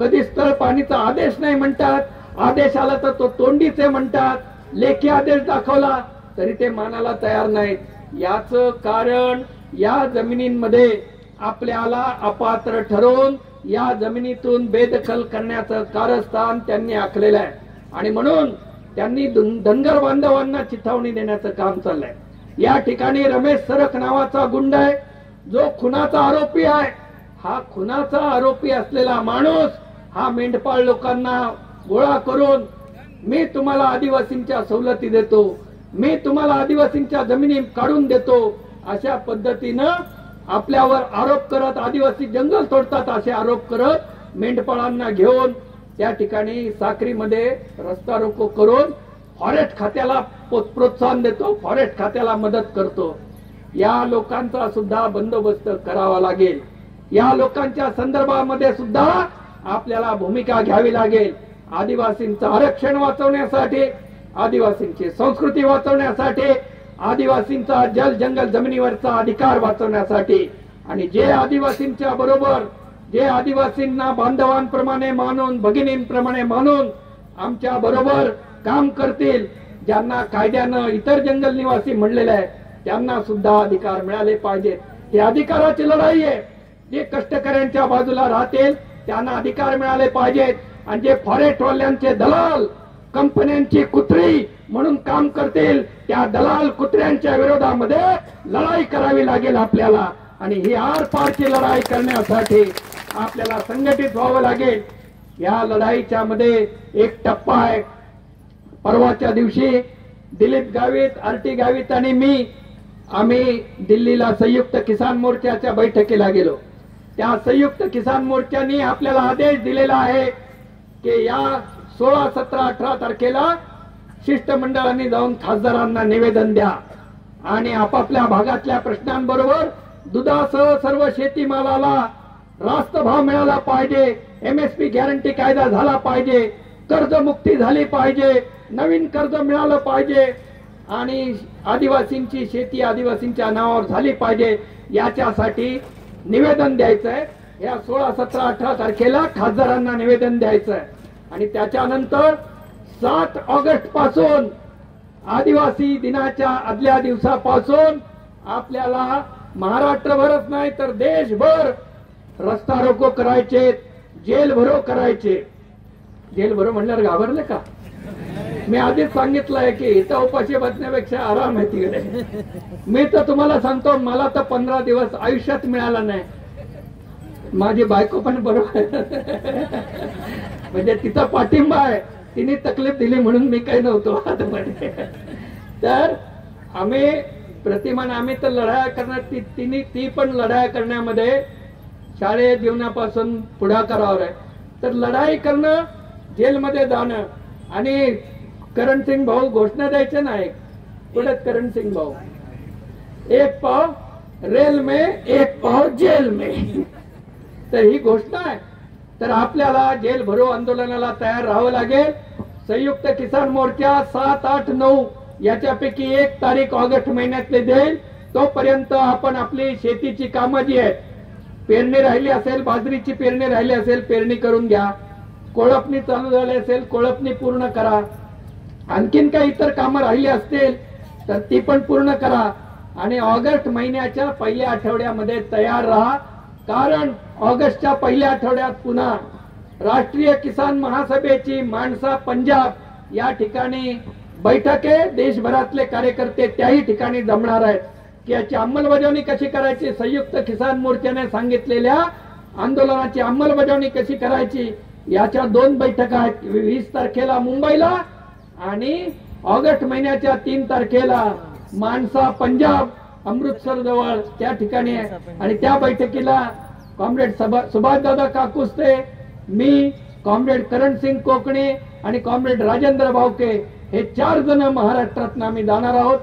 कधी स्थळ पाहणीचा आदेश नाही म्हणतात, आदेश आला तर तो तोंडीचे म्हणतात, लेखी आदेश दाखवला तरी ते मानायला तयार नाहीत. याचं कारण या जमिनींमध्ये आपल्याला अपात्र ठरवून या जमिनीतून बेदखल करण्याचं कारस्थान त्यांनी आखलेलं आहे. आणि म्हणून त्यांनी धनगर बांधवांना चिथावणी देण्याचं काम चाललंय. या ठिकाणी रमेश सरक नावाचा गुंड आहे, जो खुनाचा आरोपी आहे. हा खुनाचा आरोपी असलेला माणूस हा मेंढपाळ लोकांना गोळा करून मी तुम्हाला आदिवासींच्या सवलती देतो, मी तुम्हाला आदिवासींच्या जमिनी काढून देतो अशा पद्धतीनं आपल्यावर आरोप करत, आदिवासी जंगल तोडतात असे आरोप करत मेंढपाळांना घेऊन त्या ठिकाणी साक्रीमध्ये रस्ता रोको करून फॉरेस्ट खात्याला प्रोत्साहन देतो, फॉरेस्ट खात्याला मदत करतो. या लोकांचा सुद्धा बंदोबस्त करावा लागेल. या लोकांच्या संदर्भामध्ये सुद्धा आपल्याला भूमिका घ्यावी लागेल. आदिवासींचं आरक्षण वाचवण्यासाठी, आदिवासींची संस्कृती वाचवण्यासाठी, आदिवासींचा जल जंगल जमिनीवरचा अधिकार वाचवण्यासाठी. आणि जे आदिवासींच्या बरोबर, जे आदिवासींना बांधवांप्रमाणे मानून, भगिनींप्रमाणे मानून आमच्या बरोबर काम करतील, ज्यांना कायद्यानं इतर जंगल निवासी म्हणलेले आहे त्यांना सुद्धा अधिकार मिळाले पाहिजेत. ही अधिकाराची लढाई आहे. जे कष्टकऱ्यांच्या बाजूला राहतील त्यांना अधिकार मिळाले पाहिजेत. आणि जे फॉरेस्टवाल्यांचे दलाल, कंपन्यांची कुत्री म्हणून काम करतील त्या दलाल कुत्र्यांच्या विरोधामध्ये लढाई करावी लागेल आपल्याला. आणि ही आरपारची लढाई करण्यासाठी आपल्याला संघटित व्हावं लागेल. या लढाईच्या मध्ये एक टप्पा आहे. परवाच्या दिवशी दिलीप गावित, आरटी गावित आणि आम्ही दिल्लीला संयुक्त किसान मोर्चाच्या बैठकीला गेलो. त्या संयुक्त किसान मोर्चाने आपल्याला आदेश दिलेला आहे की या 16, 17, 18 तारखेला शिष्टमंडळांनी जाऊन खासदारांना निवेदन द्या आणि आपापल्या भागातल्या प्रश्नांबरोबर दुधासह सर्व शेतीमालाला रास्त भाव मिळाला पाहिजे, एमएसपी गॅरंटी कायदा झाला पाहिजे, कर्जमुक्ती झाली पाहिजे, नवीन कर्ज मिळालं पाहिजे आणि आदिवासींची शेती आदिवासींच्या नावावर झाली पाहिजे. याच्यासाठी निवेदन द्यायचंय. या 16, 17, 18 तारखेला खासदारांना निवेदन द्यायचंय. आणि त्याच्यानंतर 7 ऑगस्ट पासून आदिवासी दिनाच्या आदल्या दिवसापासून आपल्याला महाराष्ट्रभरच नाही तर देशभर रस्ता रोको करायचे, जेल भरो करायचे. जेल भरो म्हणल्यावर घाबरले का? मी आधीच सांगितलंय की इथं उपाशी बसण्यापेक्षा आराम आहे तिकडे. मी तर तुम्हाला सांगतो, मला तर 15 दिवस आयुष्यात मिळाला नाही. माझी बायको पण बरोबर म्हणजे तिचा पाठिंबा आहे, तिने तकलीफ दिली म्हणून मी काही नव्हतो. तर आम्ही प्रतिमान आम्ही तर लढाया करणार, ती पण लढाया करण्यामध्ये शालेय जीवनापासून पुढाकारावर आहे. तर लढाई करणं, जेलमध्ये जाणं. आणि करण सिंग भाऊ घोषणा द्यायचे नाही पुढे, करण सिंग भाऊ 1 पाव रेल में 1 पाव जेल में, तर ही घोषणा आहे. तर आपल्याला जेल भरो आंदोलनाला तयार राहावं लागेल. संयुक्त किसान मोर्चा 7, 8, 9 याच्यापैकी 1 तारीख ऑगस्ट महिन्यातले देईल. तोपर्यंत आपण आपली शेतीची कामं जी आहेत, पेरणी राहिली असेल, बाजरीची पेरणी राहिली असेल, पेरणी करून घ्या. कोळपणी चालू झाली असेल, कोळपणी पूर्ण करा. आणखीन काही इतर कामं राहिली असतील तर ती पण पूर्ण करा. आणि ऑगस्ट महिन्याच्या पहिल्या आठवड्यामध्ये तयार राहा. कारण ऑगस्टच्या पहिल्या आठवड्यात पुन्हा राष्ट्रीय किसान महासभेची माणसा पंजाब या ठिकाणी बैठक आहे. देशभरातले कार्यकर्ते त्याही ठिकाणी जमणार आहेत. की याची अंमलबजावणी कशी करायची, संयुक्त किसान मोर्चाने सांगितलेल्या आंदोलनाची अंमलबजावणी कशी करायची, याच्या 2 बैठका आहेत. 20 तारखेला मुंबईला आणि ऑगस्ट महिन्याच्या 3 तारखेला मानसा पंजाब अमृतसर जवळ त्या ठिकाणी आहे. आणि त्या बैठकीला कॉम्रेड सुभाषदादा काकुस्ते, मी, कॉम्रेड करणसिंग कोकणे आणि कॉम्रेड राजेंद्र भावके हे 4 जण महाराष्ट्रातून आम्ही जाणार आहोत.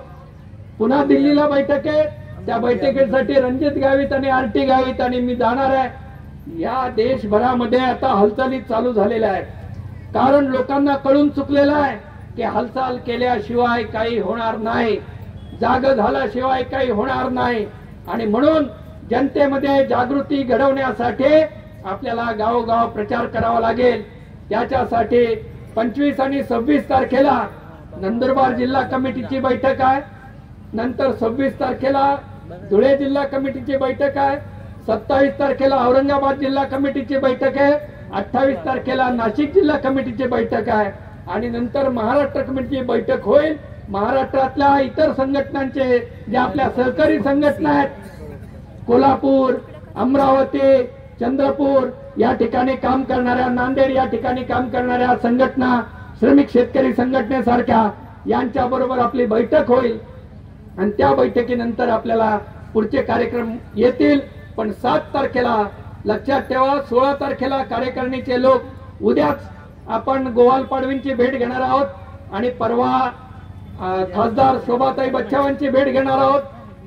पुन्हा दिल्लीला बैठक आहे. त्या बैठकीसाठी रणजित गावित आणि आरटी गावित आणि मी जाणार आहे. या देशभरामध्ये आता हालचाली चालू झालेल्या आहेत. कारण लोकांना कळून चुकलेलं आहे की हालचाल केल्याशिवाय काही होणार नाही, जाग झाल्याशिवाय काही होणार नाही. आणि म्हणून जनतेमध्ये जागृती घडवण्यासाठी आपल्याला गावोगाव प्रचार करावा लागेल. त्याच्यासाठी 25 आणि 26 तारखेला नंदुरबार जिल्हा कमिटीची बैठक आहे. नंतर 26 तारखेला धुळे जिल्हा कमिटीची बैठक आहे. 27 तारखेला औरंगाबाद जिल्हा कमिटीची बैठक आहे. 28 तारखेला नाशिक जिल्हा कमिटीची बैठक आहे. आणि नंतर महाराष्ट्र कमिटीची बैठक होईल. महाराष्ट्रातल्या इतर संघटनांचे जे आपल्या सहकारी संघटना आहेत, कोल्हापूर, अमरावती, चंद्रपूर या ठिकाणी काम करणाऱ्या, नांदेड या ठिकाणी काम करणाऱ्या संघटना, श्रमिक शेतकरी संघटनेसारख्या यांच्या बरोबर आपली बैठक होईल. आणि त्या बैठकीनंतर आपल्याला पुढचे कार्यक्रम येतील. पण 7 तारखेला लक्षात ठेवा, 16 तारखेला कार्यकारिणीचे लोक, उद्याच आपण गोवाल पाडवींची भेट घेणार आहोत आणि परवा खासदार शोभाताई बच्चावांची भेट घेणार आहोत.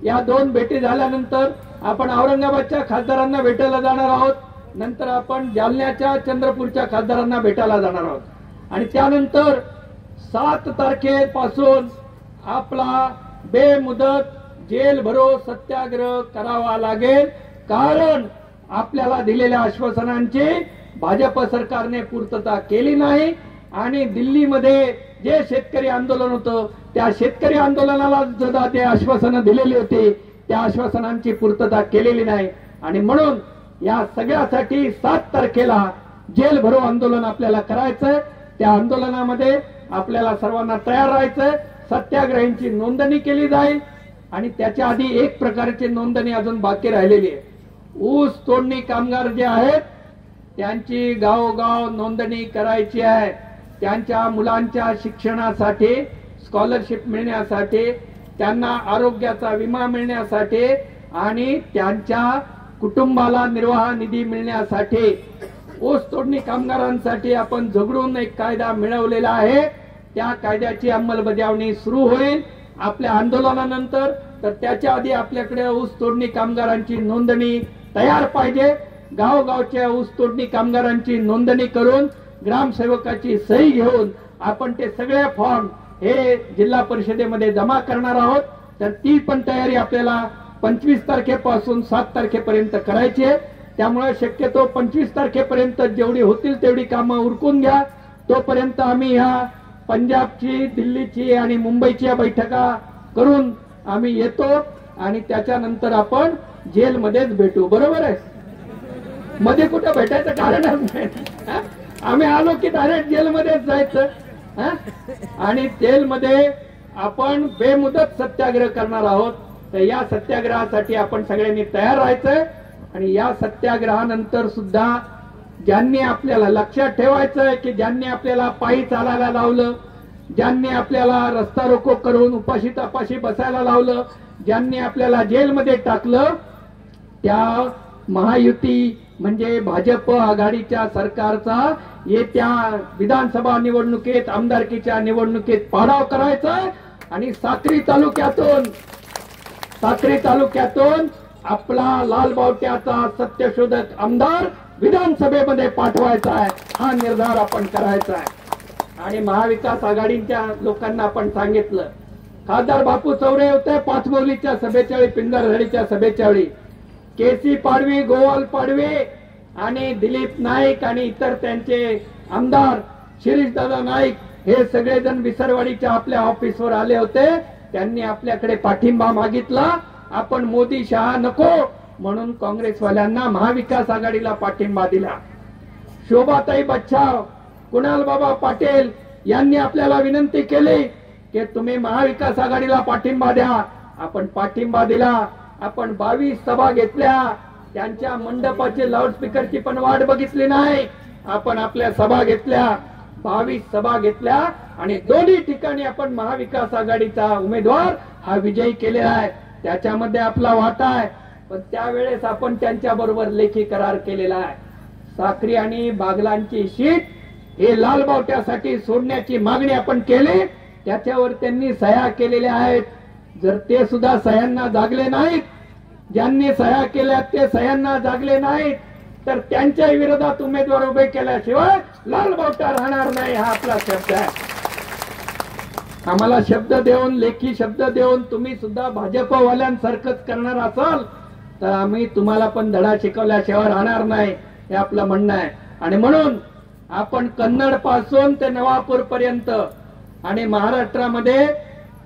या 2 भेटी झाल्यानंतर आपण औरंगाबादच्या खासदारांना भेटायला जाणार आहोत. नंतर आपण जालन्याच्या, चंद्रपूरच्या खासदारांना भेटायला जाणार आहोत. आणि त्यानंतर 7 तारखेपासून आपला बेमुदत जेल भरो सत्याग्रह करावा लागेल. कारण आपल्याला दिलेल्या आश्वासनांची भाजप सरकारने पूर्तता केली नाही. आणि दिल्लीमध्ये जे शेतकरी आंदोलन होतं त्या शेतकरी आंदोलनाला सुद्धा ते आश्वासनं दिलेली होती, त्या आश्वासनांची पूर्तता केलेली नाही. आणि म्हणून या सगळ्यासाठी 7 तारखेला जेल भरो आंदोलन आपल्याला करायचंय. त्या आंदोलनामध्ये आपल्याला सर्वांना तयार राहायचंय. सत्याग्रहींची नोंदणी केली जाईल आणि त्याच्या आधी एक प्रकारची नोंदणी अजून बाकी राहिलेली आहे. ऊस तोडणी कामगार जे आहेत त्यांची गावोगाव नोंदणी करायची आहे. त्यांच्या मुलांच्या शिक्षणासाठी स्कॉलरशिप मिळण्यासाठी, त्यांना आरोग्याचा विमा मिळण्यासाठी आणि त्यांच्या कुटुंबाला निर्वाह निधी मिळण्यासाठी ऊस तोडणी कामगारांसाठी आपण झगडून एक कायदा मिळवलेला आहे. त्या कायद्याची अंमलबजावणी सुरू होईल आपल्या आंदोलनानंतर. तर त्याच्या आधी आपल्याकडे ऊस तोडणी कामगारांची नोंदणी तयार पाहिजे. गावगावच्या ऊस तोडणी कामगारांची नोंदणी करून ग्रामसेवकाची सही घेऊन आपण ते सगळे फॉर्म हे जिल्हा परिषदेमध्ये जमा करणार आहोत. तर ती पण तयारी आपल्याला 25 तारखेपासून 7 तारखेपर्यंत करायची आहे. त्यामुळे शक्यतो 25 तारखेपर्यंत जेवढी होतील तेवढी कामं उरकून घ्या. तोपर्यंत आम्ही ह्या पंजाबची, दिल्लीची आणि मुंबईच्या बैठका करून आम्ही येतो आणि त्याच्यानंतर आपण जेलमध्येच भेटू. बरोबर आहे, मध्ये कुठं भेटायचं कारणच नाही. आम्ही आलो की डायरेक्ट जेलमध्येच जायचं. आणि जेलमध्ये आपण बेमुदत सत्याग्रह करणार आहोत. तर या सत्याग्रहासाठी आपण सगळ्यांनी तयार राहायचंय. आणि या सत्याग्रहानंतर सुद्धा ज्यांनी आपल्याला लक्षात ठेवायचंय की ज्यांनी आपल्याला पायी चालायला लावलं, ज्यांनी आपल्याला रस्ता रोको करून उपाशी तापाशी बसायला लावलं, ज्यांनी आपल्याला जेलमध्ये टाकलं, त्या महायुती म्हणजे भाजप आघाडीच्या सरकारचा येत्या विधानसभा निवडणुकीत, आमदारकीच्या निवडणुकीत पाडाव करायचा आणि साक्री तालुक्यातून आपला लालबावट्याचा सत्यशोधक आमदार विधानसभेमध्ये पाठवायचा आहे. हा निर्धार आपण करायचा आहे. आणि महाविकास आघाडीच्या लोकांना आपण सांगितलं, खासदार बापू चौरे होते पाचमौलीच्या सभेच्या वेळी, पिंजारझाडीच्या सभेच्या वेळी, केसी पाडवी, गोवाल पाडवी आणि दिलीप नाईक आणि इतर त्यांचे आमदार शिरीषदादा नाईक हे सगळेजण विसरवाडीच्या आपल्या ऑफिसवर आले होते. त्यांनी आपल्याकडे पाठिंबा मागितला. आपण मोदी शहा नको म्हणून काँग्रेसवाल्यांना महाविकास आघाडीला पाठिंबा दिला. शोभाताई बच्चाव, कुणाल बाबा पाटील यांनी आपल्याला विनंती केली की तुम्ही महाविकास आघाडीला पाठिंबा द्या. आपण पाठिंबा दिला. आपण 22 सभा घेतल्या, त्यांच्या मंडपाचे लाऊडस्पीकरची पण वाट बघितली नाही. आपण आपल्या सभा घेतल्या, 22 सभा घेतल्या आणि दोन्ही ठिकाणी आपण महाविकास आघाडीचा उमेदवार हा विजयी केलेला आहे. त्याच्यामध्ये आपला वाटा आहे. पण त्यावेळेस आपण त्यांच्या बरोबर लेखी करार केलेला आहे. साक्री आणि बागलांची शीट हे लालबावट्यासाठी सोडण्याची मागणी आपण केली. त्याच्यावर त्यांनी सह्या केलेल्या आहेत. जर ते सुद्धा सह्यांना जागले नाहीत, ज्यांनी सह्या केल्या ते सह्यांना जागले नाहीत, तर त्यांच्या विरोधात उमेदवार उभे केल्याशिवाय लालबावटा राहणार नाही, हा आपला शब्द आहे. आम्हाला शब्द देऊन, लेखी शब्द देऊन तुम्ही सुद्धा भाजपवाल्यांसारखंच करणार असाल तर आम्ही तुम्हाला पण धडा शिकवल्याशिवाय राहणार नाही, हे आपलं म्हणणं आहे. आणि म्हणून आपण कन्नड पासून ते नवापूर पर्यंत आणि महाराष्ट्रामध्ये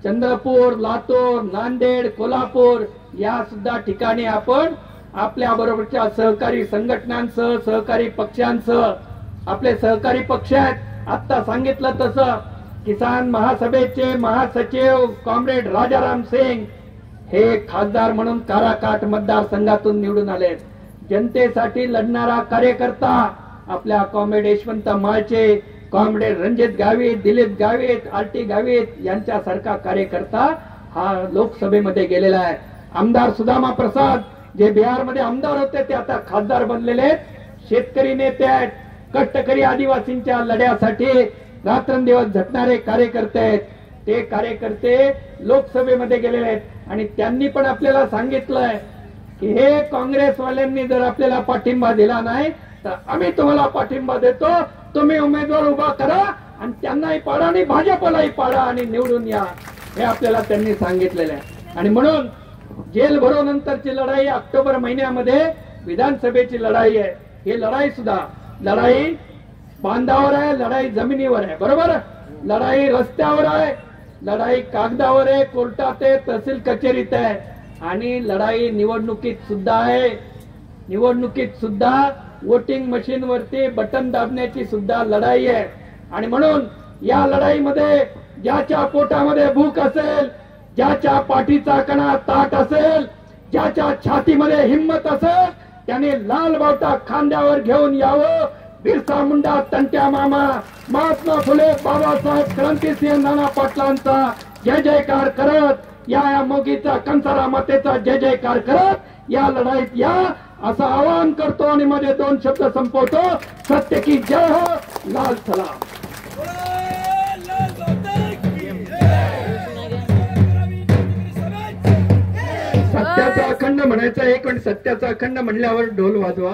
चंद्रपूर, लातूर, नांदेड, कोल्हापूर या सुद्धा ठिकाणी आपण आपल्या बरोबरच्या सहकारी संघटनांसह, सहकारी पक्षांसह, आपले सहकारी पक्ष आहेत. आता सांगितलं तसं किसान महासभेचे महासचिव कॉम्रेड राजाराम सिंग हे खासदार म्हणून काराकाट मतदारसंघातून निवडून आले. जनतेसाठी लढणारा कार्यकर्ता आपल्या comrade Yashwant Malche, comrade Ranjit Gavit, Dilip Gavit, RT Gavit यांच्यासारखा कार्यकर्ता हा लोकसभेमध्ये गेलेला आहे. आमदार सुदामा प्रसाद जे बिहारमध्ये आमदार होते ते आता खासदार बनलेले आहेत. शेतकरी नेते आहेत, कष्टकरी आदिवासींच्या लढ्यासाठी रात्रंदिवस झटणारे कार्यकर्ते आहेत. ते कार्यकर्ते लोकसभेमध्ये गेलेले आहेत आणि त्यांनी पण आपल्याला सांगितलंय की हे काँग्रेसवाल्यांनी जर आपल्याला पाठिंबा दिला नाही तर आम्ही तुम्हाला पाठिंबा देतो, तुम्ही उमेदवार उभा करा आणि त्यांनाही पाडा आणि भाजपलाही पाडा आणि निवडून या, हे आपल्याला त्यांनी सांगितलेलं आहे. आणि म्हणून जेल भरो नंतरची लढाई ऑक्टोबर महिन्यामध्ये विधानसभेची लढाई आहे. ही लढाई सुद्धा लढाई बांधावर आहे, लढाई जमिनीवर आहे, बरोबर. लढाई रस्त्यावर आहे, लढाई कागदावर आहे, कोर्टात आहे, तहसील कचेरीत आहे आणि लढाई निवडणुकीत सुद्धा आहे. निवडणुकीत सुद्धा वोटिंग मशीन वरती बटन दाबण्याची सुद्धा लढाई आहे. आणि म्हणून या लढाईमध्ये ज्याच्या पोटामध्ये भूक असेल, ज्याच्या पाठीचा कणा ताट असेल, ज्याच्या छातीमध्ये हिंमत असेल त्याने लाल बावटा खांद्यावर घेऊन यावं. बिरसा मुंडा, तंट्या मामा, महात्मा फुले, बाबासाहेब, क्रांतिसिंह नाना पाटलांचा जय जयकार करत, या मोगीचा कंसारा मातेचा जय जयकार करत या लढाईत या असं आवाहन करतो आणि मध्ये 2 शब्द संपवतो. सत्य की जय हो, लाल सलाम. सत्याचा अखंड म्हणायचा एक, आणि सत्याचा अखंड म्हणल्यावर ढोल वाजवा.